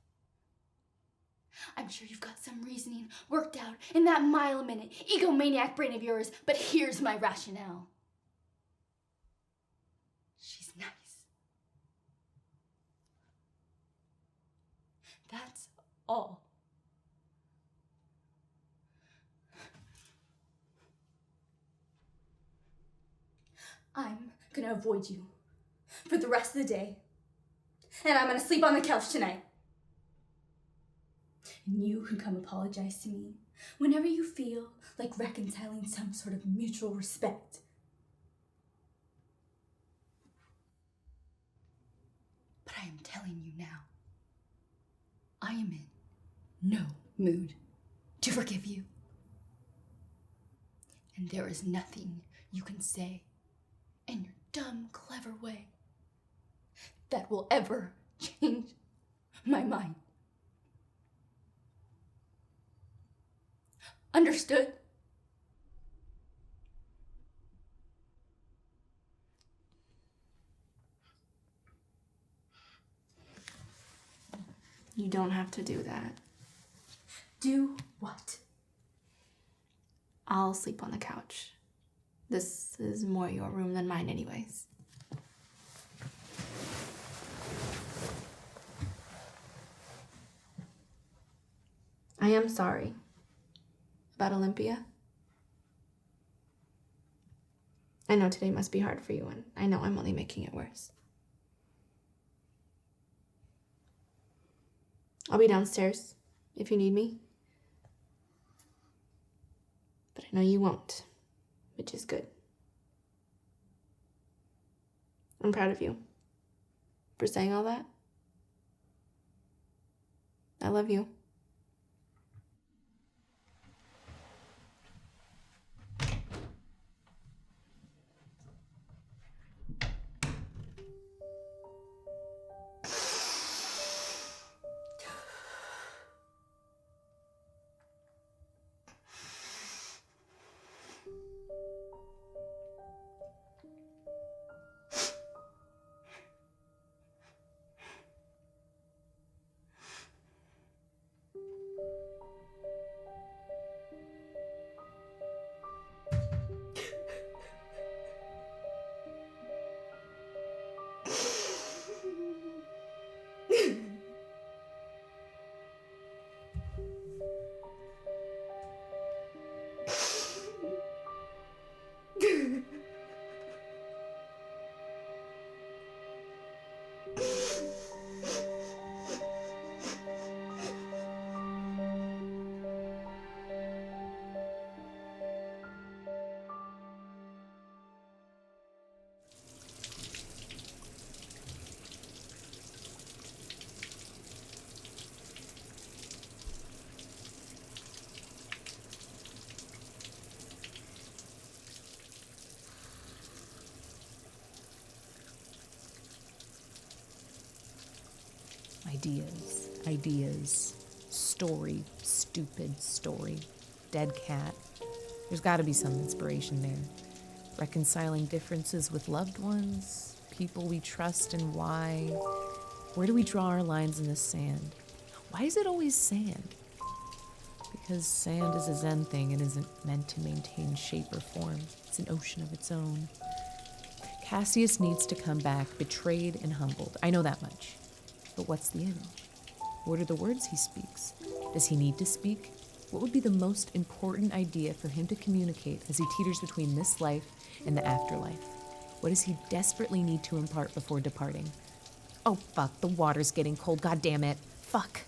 I'm sure you've got some reasoning worked out in that mile-a-minute egomaniac brain of yours, but here's my rationale. She's nice. That's all. I'm gonna avoid you for the rest of the day, and I'm gonna sleep on the couch tonight. And you can come apologize to me whenever you feel like reconciling some sort of mutual respect. But I am telling you now, I am in no mood to forgive you. And there is nothing you can say in your dumb, clever way that will ever change my mind. Understood? You don't have to do that. Do what? I'll sleep on the couch. This is more your room than mine anyways. I am sorry about Olympia. I know today must be hard for you, and I know I'm only making it worse. I'll be downstairs if you need me. But I know you won't, which is good. I'm proud of you for saying all that. I love you. Ideas. Story. Stupid story. Dead cat. There's got to be some inspiration there. Reconciling differences with loved ones, people we trust and why. Where do we draw our lines in the sand? Why is it always sand? Because sand is a Zen thing and isn't meant to maintain shape or form. It's an ocean of its own. Cassius needs to come back betrayed and humbled. I know that much. But what's the image? What are the words he speaks? Does he need to speak? What would be the most important idea for him to communicate as he teeters between this life and the afterlife? What does he desperately need to impart before departing? Oh, fuck, the water's getting cold, god damn it. Fuck.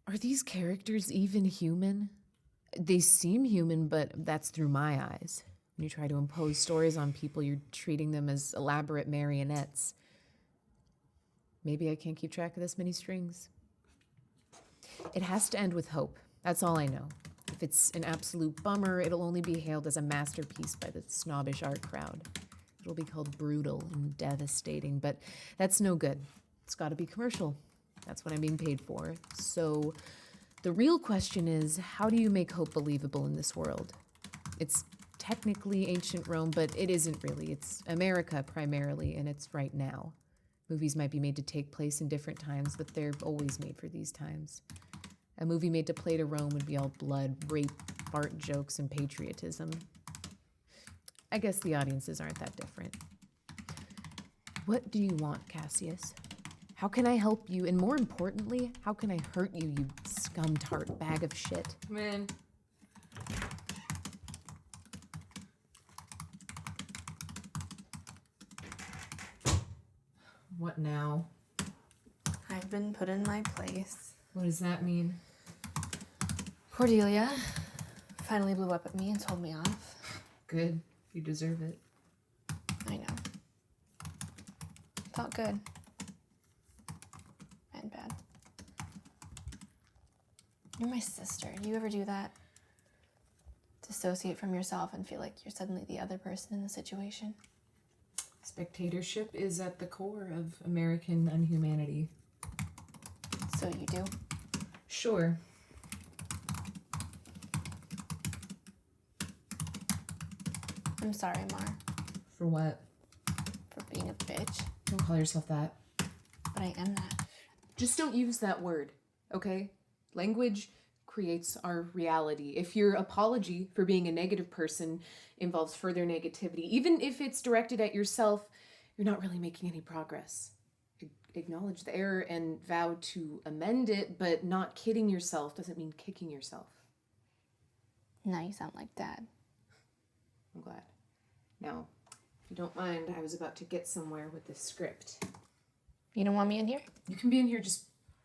Are these characters even human? They seem human, but that's through my eyes. When you try to impose stories on people, you're treating them as elaborate marionettes. Maybe I can't keep track of this many strings. It has to end with hope. That's all I know. If it's an absolute bummer, it'll only be hailed as a masterpiece by the snobbish art crowd. It'll be called brutal and devastating, but that's no good. It's got to be commercial. That's what I'm being paid for. So the real question is, how do you make hope believable in this world? It's technically ancient Rome, but it isn't really. It's America primarily, and it's right now. Movies might be made to take place in different times, but they're always made for these times. A movie made to play to Rome would be all blood, rape, fart jokes, and patriotism. I guess the audiences aren't that different. What do you want, Cassius? How can I help you? And more importantly, how can I hurt you, you scum-tart bag of shit? Come in. What now? I've been put in my place. What does that mean? Cordelia finally blew up at me and told me off. Good. You deserve it. I know. Felt good. And bad. You're my sister. Do you ever do that? Dissociate from yourself and feel like you're suddenly the other person in the situation? Spectatorship is at the core of American unhumanity. So you do? Sure. I'm sorry, Mar, For what? for being a bitch. Don't call yourself that. But I am that. Just don't use that word, okay? Language creates our reality. If your apology for being a negative person involves further negativity, even if it's directed at yourself, you're not really making any progress. Acknowledge the error and vow to amend it, but not kidding yourself doesn't mean kicking yourself. Now you sound like Dad. I'm glad. Now, if you don't mind, I was about to get somewhere with this script. You don't want me in here? You can be in here, just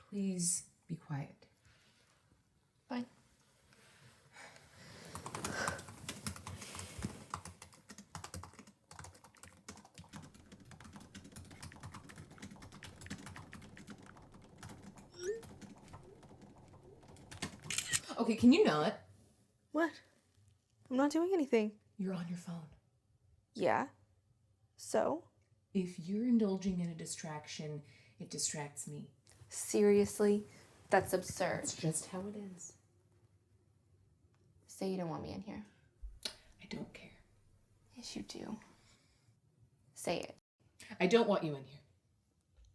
please be quiet. Fine. Okay, can you not? What? I'm not doing anything. You're on your phone. Yeah? So? If you're indulging in a distraction, it distracts me. Seriously? That's absurd. It's just how it is. Say you don't want me in here. I don't care. Yes, you do. Say it. I don't want you in here.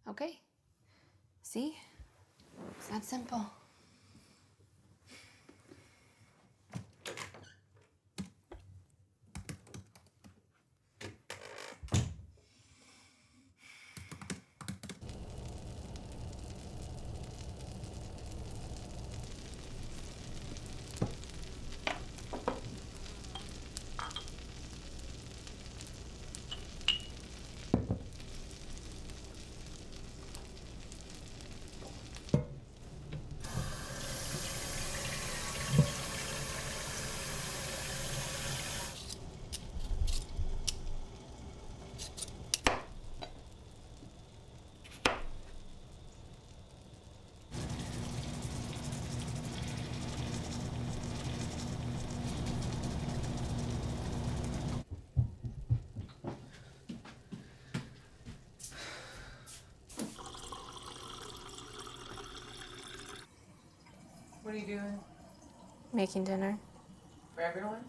Okay? See? It's that simple. What are you doing? Making dinner. For everyone?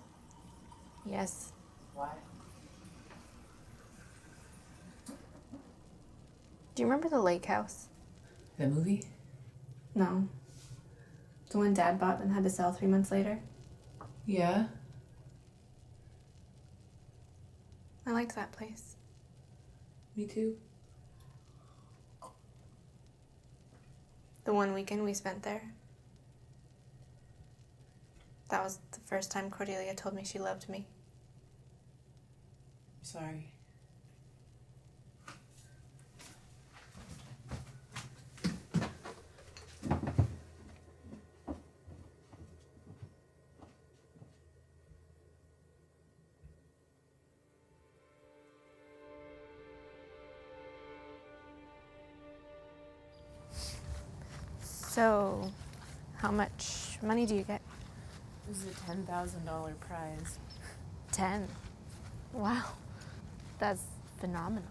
Yes. Why? Do you remember the lake house? The movie? No. The one Dad bought and had to sell 3 months later? Yeah. I liked that place. Me too. The one weekend we spent there. That was the first time Cordelia told me she loved me. Sorry. So, how much money do you get? This is a $10,000 prize. 10. Wow. That's phenomenal.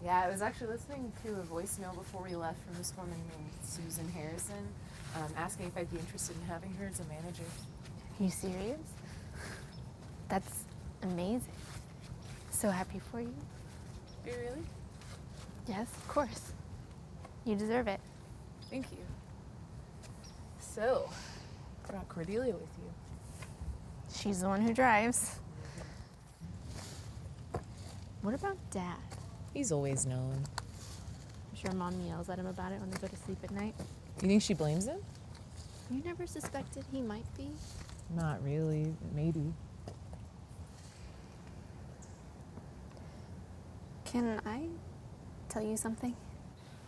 Yeah, I was actually listening to a voicemail before we left from this woman named Susan Harrison, asking if I'd be interested in having her as a manager. Are you serious? That's amazing. So happy for you. Are you really? Yes, of course. You deserve it. Thank you. So, brought Cordelia with you. She's the one who drives. What about Dad? He's always known. I'm sure Mom yells at him about it when they go to sleep at night. You think she blames him? You never suspected he might be? Not really. Maybe. Can I tell you something?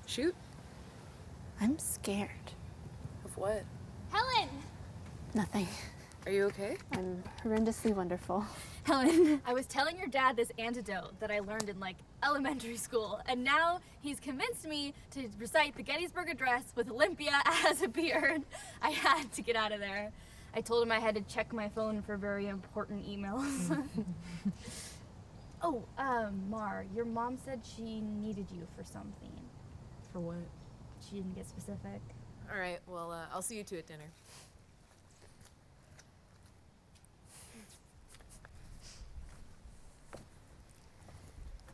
Shoot. I'm scared. Of what? Helen! Nothing. Are you okay? I'm horrendously wonderful. Helen, I was telling your dad this antidote that I learned in like elementary school, and now he's convinced me to recite the Gettysburg Address with Olympia as a beard. I had to get out of there. I told him I had to check my phone for very important emails. Oh, Mar, your mom said she needed you for something. For what? She didn't get specific. All right, well, I'll see you two at dinner.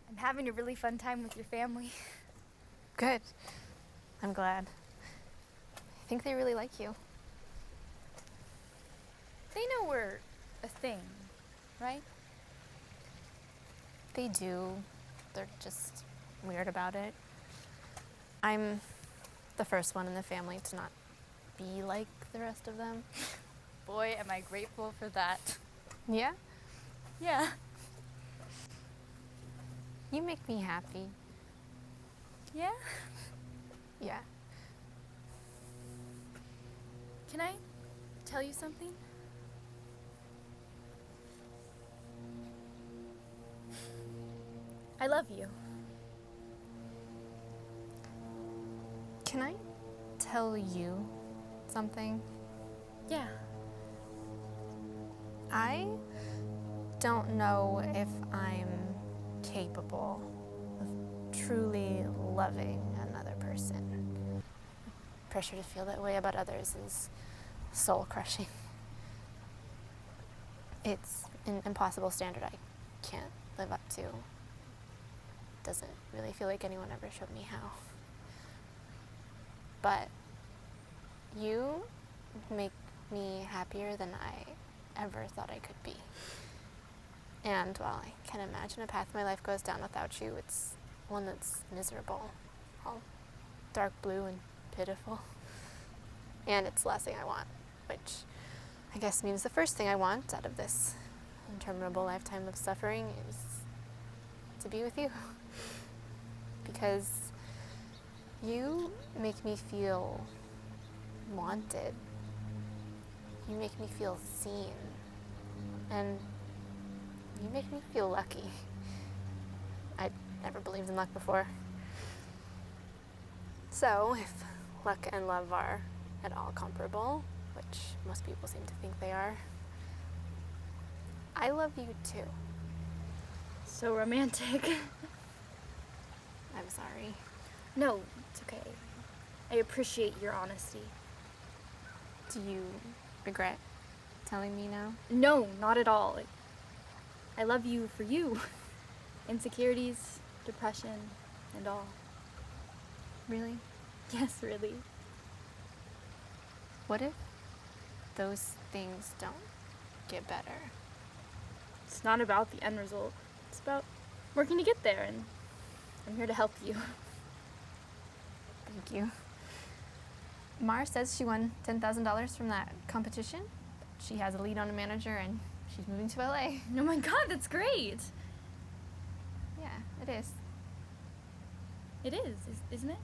I'm having a really fun time with your family. Good. I'm glad. I think they really like you. They know we're a thing, right? They do. They're just weird about it. I'm the first one in the family to not be like the rest of them. Boy, am I grateful for that. Yeah? Yeah. You make me happy. Yeah? Yeah. Can I tell you something? I love you. Can I tell you something? Yeah. I don't know if I'm capable of truly loving another person. Pressure to feel that way about others is soul-crushing. It's an impossible standard I can't live up to. Doesn't really feel like anyone ever showed me how. But you make me happier than I ever thought I could be. And while I can imagine a path my life goes down without you, it's one that's miserable, all dark blue and pitiful. And it's the last thing I want, which I guess means the first thing I want out of this interminable lifetime of suffering is to be with you. Because you make me feel wanted. You make me feel seen. And you make me feel lucky. I'd never believed in luck before. So, if luck and love are at all comparable, which most people seem to think they are, I love you too. So romantic. I'm sorry. No, it's okay. I appreciate your honesty. Do you regret telling me now? No, not at all. I love you for you. Insecurities, depression, and all. Really? Yes, really. What if those things don't get better? It's not about the end result. It's about working to get there, and I'm here to help you. Thank you. Mara says she won $10,000 from that competition. She has a lead on a manager and she's moving to LA. Oh my god, that's great! Yeah, it is. It is, isn't it?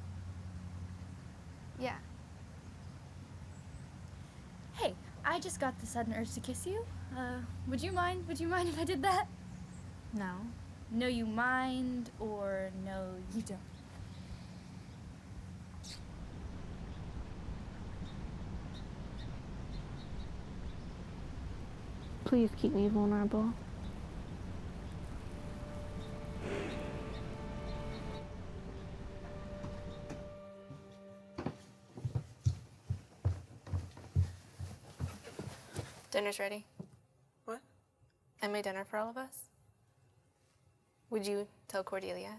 Yeah. Hey, I just got the sudden urge to kiss you. Would you mind if I did that? No. No, you mind, or no, you don't? Please keep me vulnerable. Dinner's ready. What? I made dinner for all of us. Would you tell Cordelia?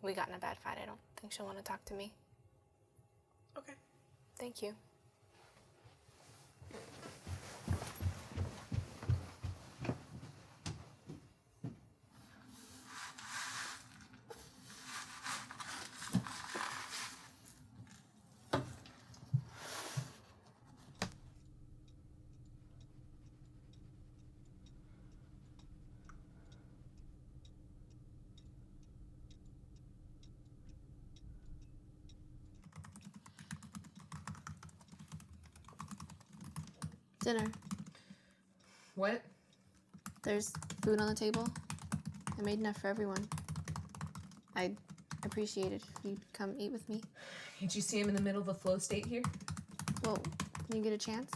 We got in a bad fight. I don't think she'll want to talk to me. Okay. Thank you. Dinner. What? There's food on the table. I made enough for everyone. I'd appreciate it if you'd come eat with me. Can't you see I'm in the middle of a flow state here? Well, can you get a chance?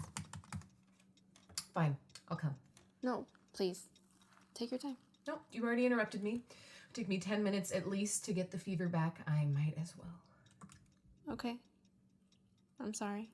Fine, I'll come. No, please. Take your time. No, you already interrupted me. It took me 10 minutes at least to get the fever back. I might as well. Okay. I'm sorry.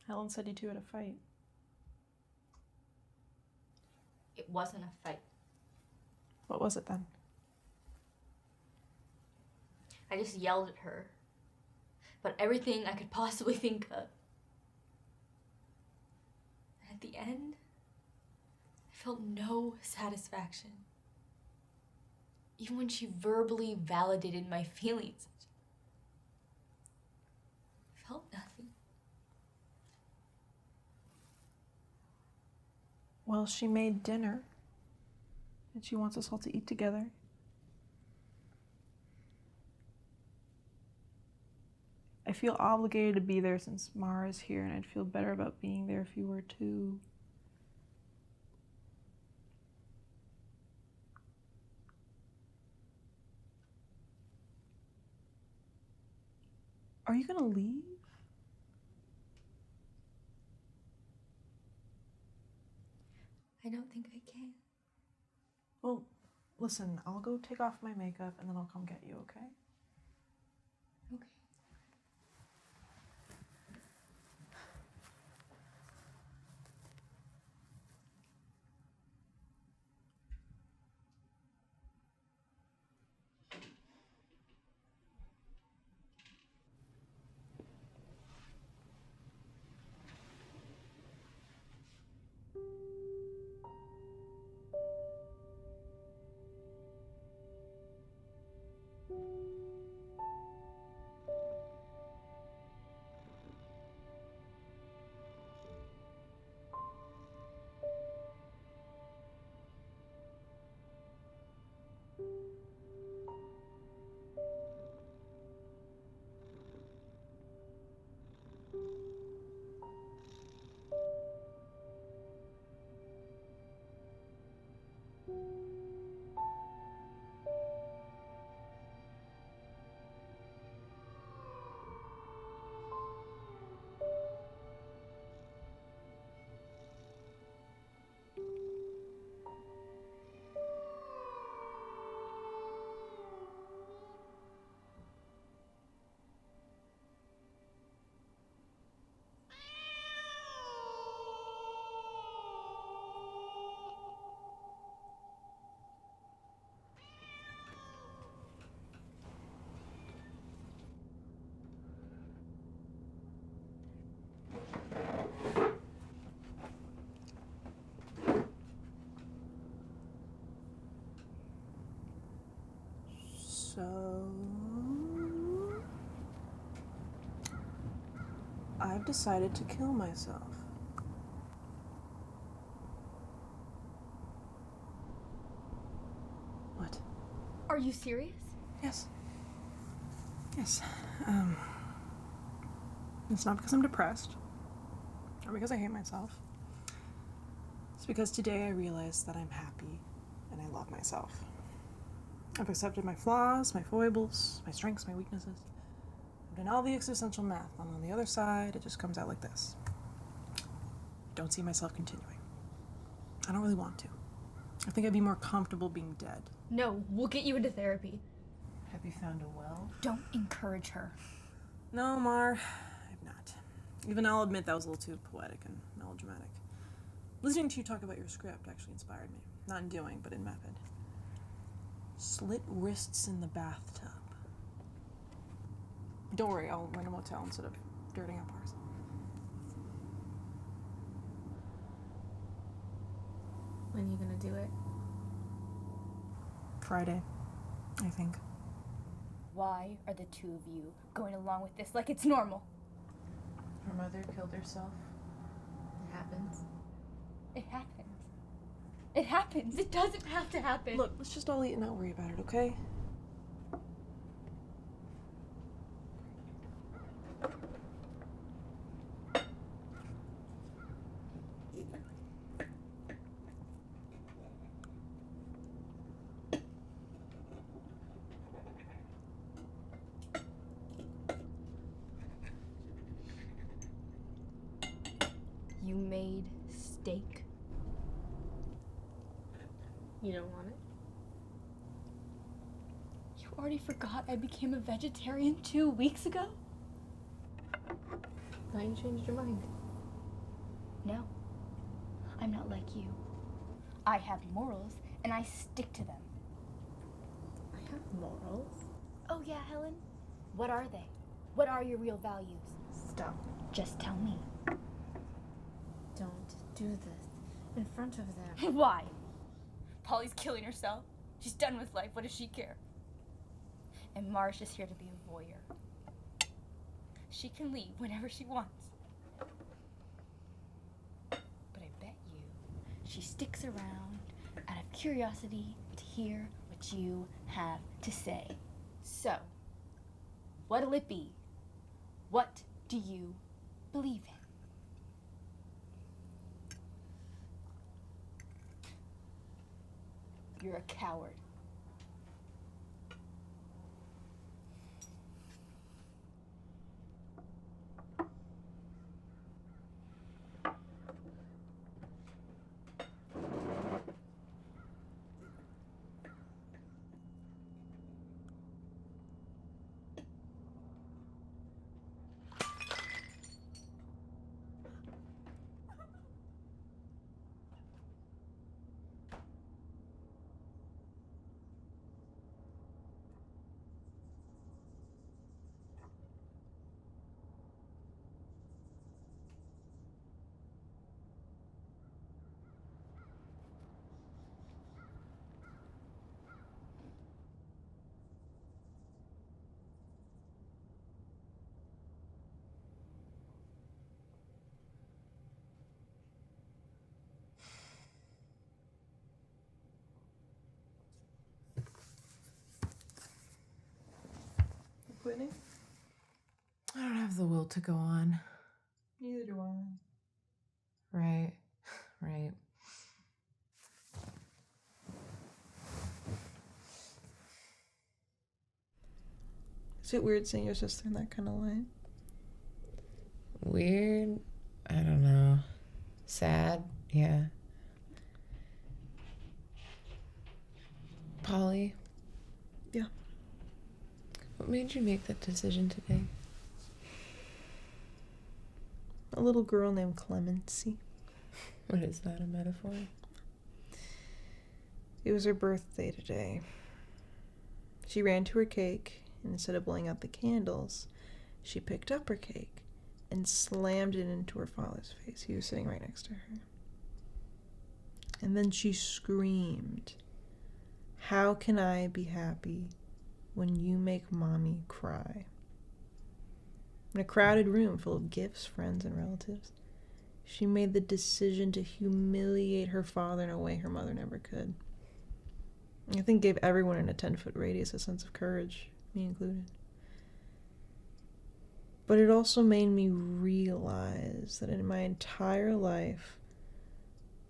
Helen said you two had a fight. It wasn't a fight. What was it then? I just yelled at her. But everything I could possibly think of. And at the end, I felt no satisfaction. Even when she verbally validated my feelings, I felt nothing. Well, she made dinner. And she wants us all to eat together. I feel obligated to be there since Mara's here, and I'd feel better about being there if you were too. Are you gonna leave? I don't think I can. Well, listen, I'll go take off my makeup and then I'll come get you, okay? Okay. I've decided to kill myself. What? Are you serious? Yes. Yes. It's not because I'm depressed, or because I hate myself. It's because today I realized that I'm happy and I love myself. I've accepted my flaws, my foibles, my strengths, my weaknesses. I've done all the existential math, and on the other side, it just comes out like this. I don't see myself continuing. I don't really want to. I think I'd be more comfortable being dead. No, we'll get you into therapy. Have you found a well? Don't encourage her. No, Mar, I've not. Even I'll admit that was a little too poetic and melodramatic. Listening to you talk about your script actually inspired me. Not in doing, but in method. Slit wrists in the bathtub. Don't worry, I'll rent a motel instead of dirtying up ours. When are you gonna do it? Friday, I think. Why are the two of you going along with this like it's normal? Her mother killed herself. It happens. It happens. It happens. It doesn't have to happen. Look, let's just all eat and not worry about it, okay? You made steak. You don't want it? You already forgot I became a vegetarian 2 weeks ago? Now you changed your mind. No. I'm not like you. I have morals, and I stick to them. I have morals. Oh yeah, Helen? What are they? What are your real values? Stop. Just tell me. Don't do this in front of them. Why? Polly's killing herself. She's done with life. What does she care? And Mar's just here to be a voyeur. She can leave whenever she wants. But I bet you she sticks around out of curiosity to hear what you have to say. So, what'll it be? What do you believe in? You're a coward. Quitting? I don't have the will to go on. Neither do I. Right. Right. Is it weird seeing your sister in that kind of light? Weird? I don't know. Sad? Yeah. Polly? Yeah. What made you make that decision today? A little girl named Clemency. What is that, a metaphor? It was her birthday today. She ran to her cake, and instead of blowing out the candles, she picked up her cake and slammed it into her father's face. He was sitting right next to her. And then she screamed, "How can I be happy when you make mommy cry?" in a crowded room full of gifts, friends, and relatives. She made the decision to humiliate her father in a way her mother never could. I think gave everyone in a 10-foot radius a sense of courage, me included. But it also made me realize that in my entire life,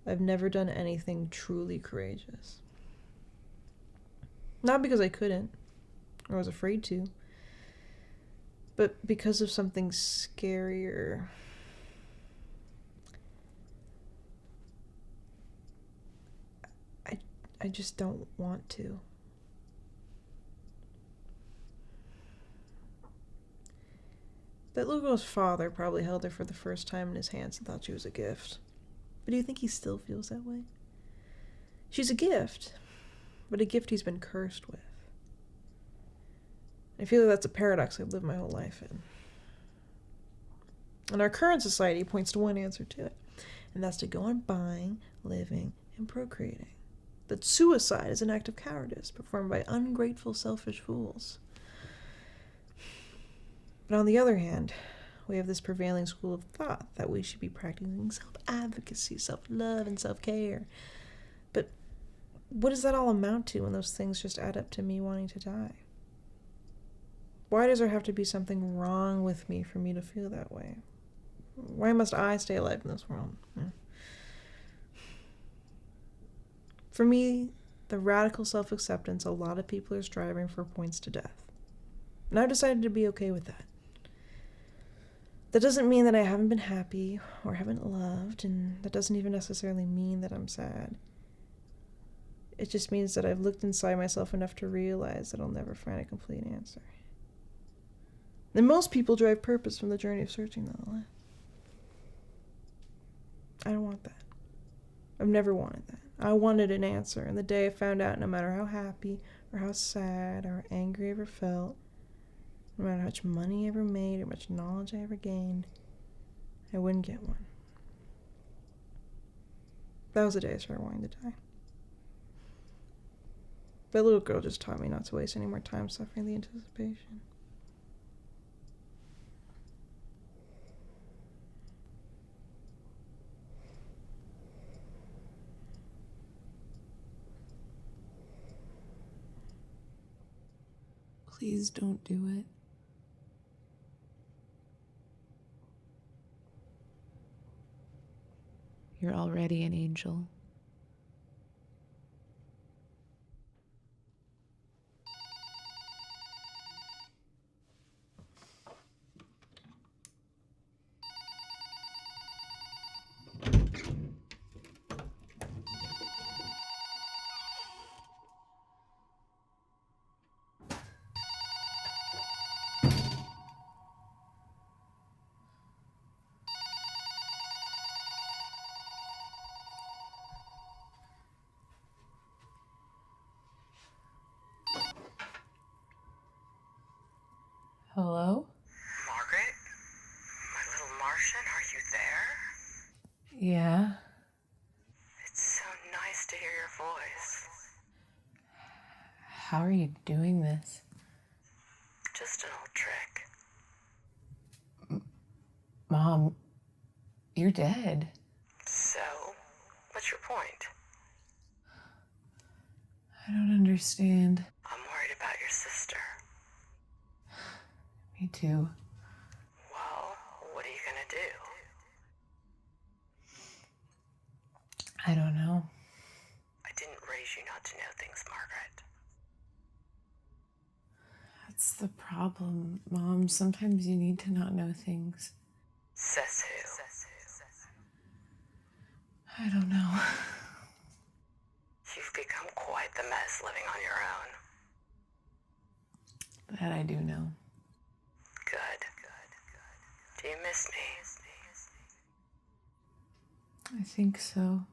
I've never done anything truly courageous. Not because I couldn't, or was afraid to, but because of something scarier. I just don't want to. That little girl's father probably held her for the first time in his hands and thought she was a gift. But do you think he still feels that way? She's a gift, but a gift he's been cursed with. I feel like that's a paradox I've lived my whole life in. And our current society points to one answer to it, and that's to go on buying, living, and procreating. That suicide is an act of cowardice performed by ungrateful, selfish fools. But on the other hand, we have this prevailing school of thought that we should be practicing self-advocacy, self-love, and self-care. But what does that all amount to when those things just add up to me wanting to die? Why does there have to be something wrong with me for me to feel that way? Why must I stay alive in this world? For me, the radical self-acceptance a lot of people are striving for points to death. And I've decided to be okay with that. That doesn't mean that I haven't been happy or haven't loved, and that doesn't even necessarily mean that I'm sad. It just means that I've looked inside myself enough to realize that I'll never find a complete answer. And most people derive purpose from the journey of searching that life. I don't want that. I've never wanted that. I wanted an answer, and the day I found out, no matter how happy or how sad or angry I ever felt, no matter how much money I ever made or how much knowledge I ever gained, I wouldn't get one. That was the day I started wanting to die. That little girl just taught me not to waste any more time suffering the anticipation. Please don't do it. You're already an angel. Hello? Margaret? My little Martian, are you there? Yeah. It's so nice to hear your voice. How are you doing this? Just an old trick. Mom, you're dead. So, what's your point? I don't understand. I'm worried about your sister. Me too. Well, what are you gonna do? I don't know. I didn't raise you not to know things, Margaret. That's the problem, Mom. Sometimes you need to not know things. Says who? I don't know. You've become quite the mess living on your own. That I do know. Good. Do you miss me? I think so.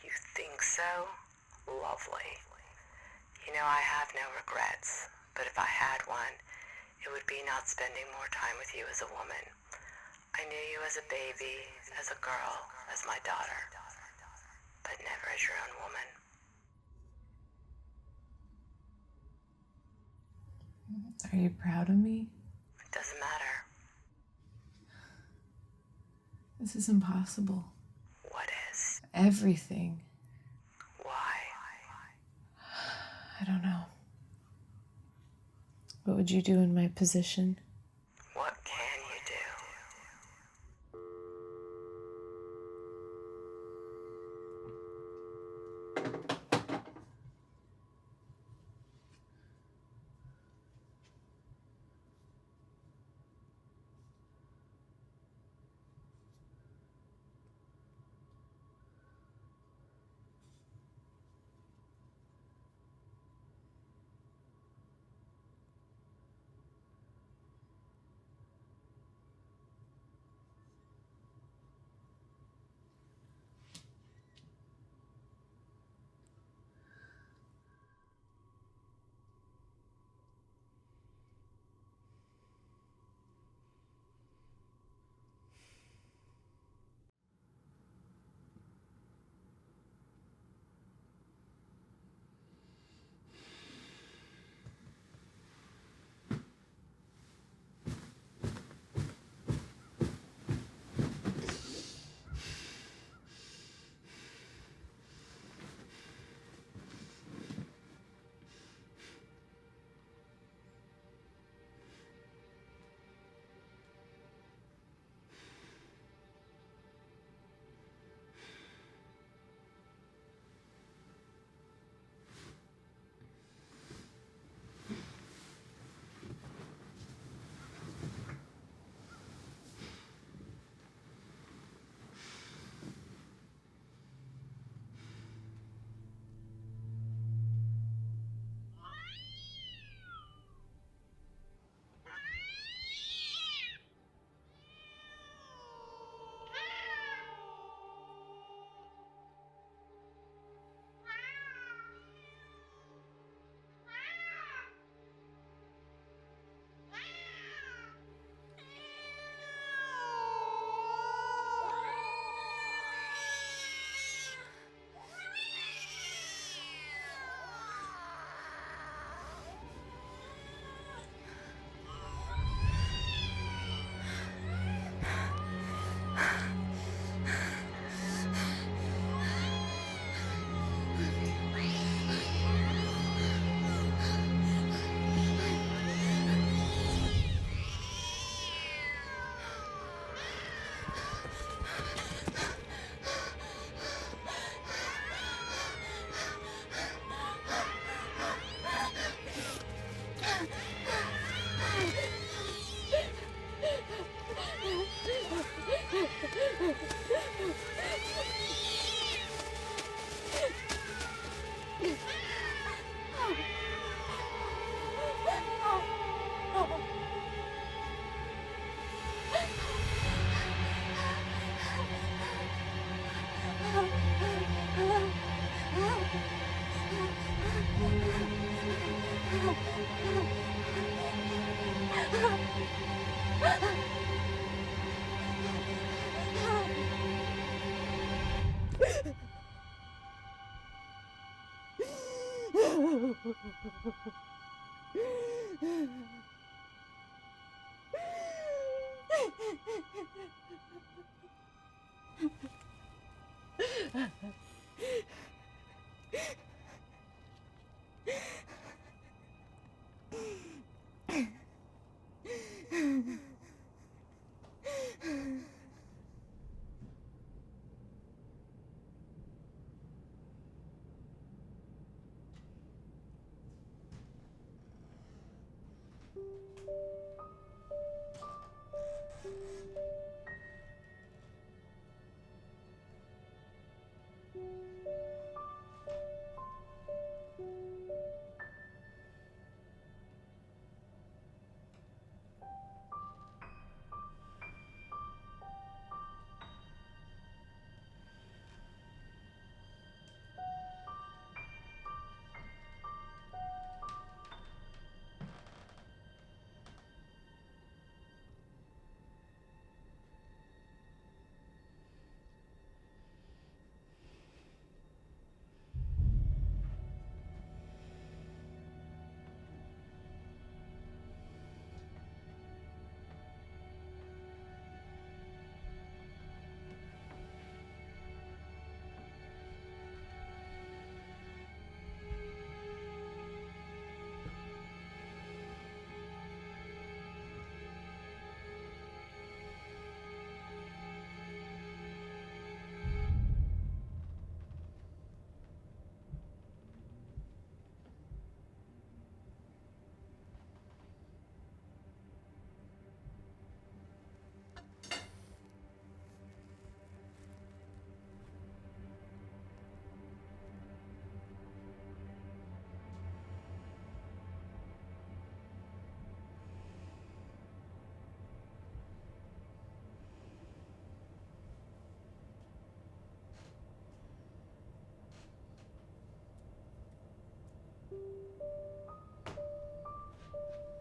You think so? Lovely. You know, I have no regrets, but if I had one, it would be not spending more time with you as a woman. I knew you as a baby, as a girl, as my daughter, but never as your own woman. Are you proud of me? It doesn't matter. This is impossible. What is? Everything. Why? I don't know. What would you do in my position? What can you do?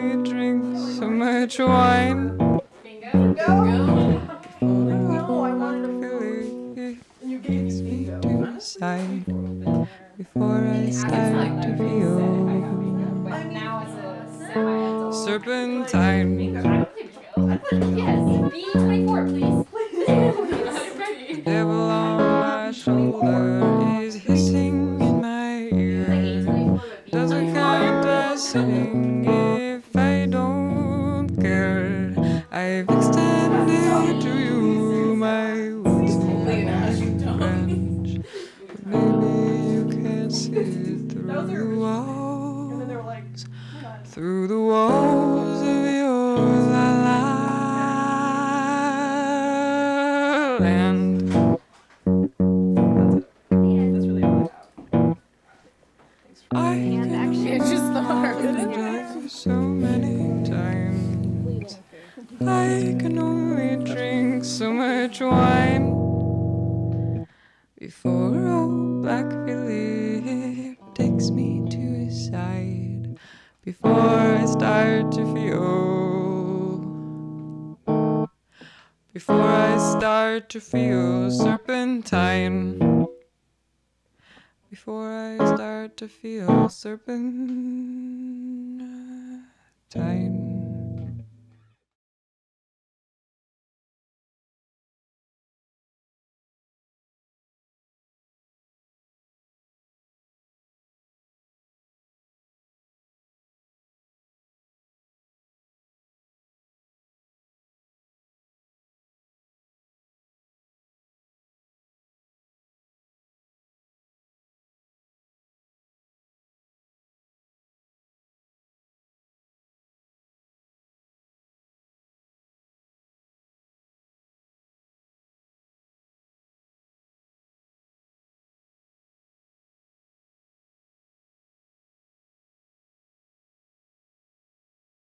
only drink so much wine. No, I wanted to Philly You gave takes me me bingo. to the side before I start to feel serpentine. The devil on my shoulder is hissing in my ear. Doesn't count as sinning if I don't care. I've extended to you my woods and branch, but maybe you can't see it through the walls, through the walls of your la la land. I can only drive so many times. I can only drink so much wine before old Black Philly takes me to his side. Before I start to feel serpentine. Before I start to feel serpentine.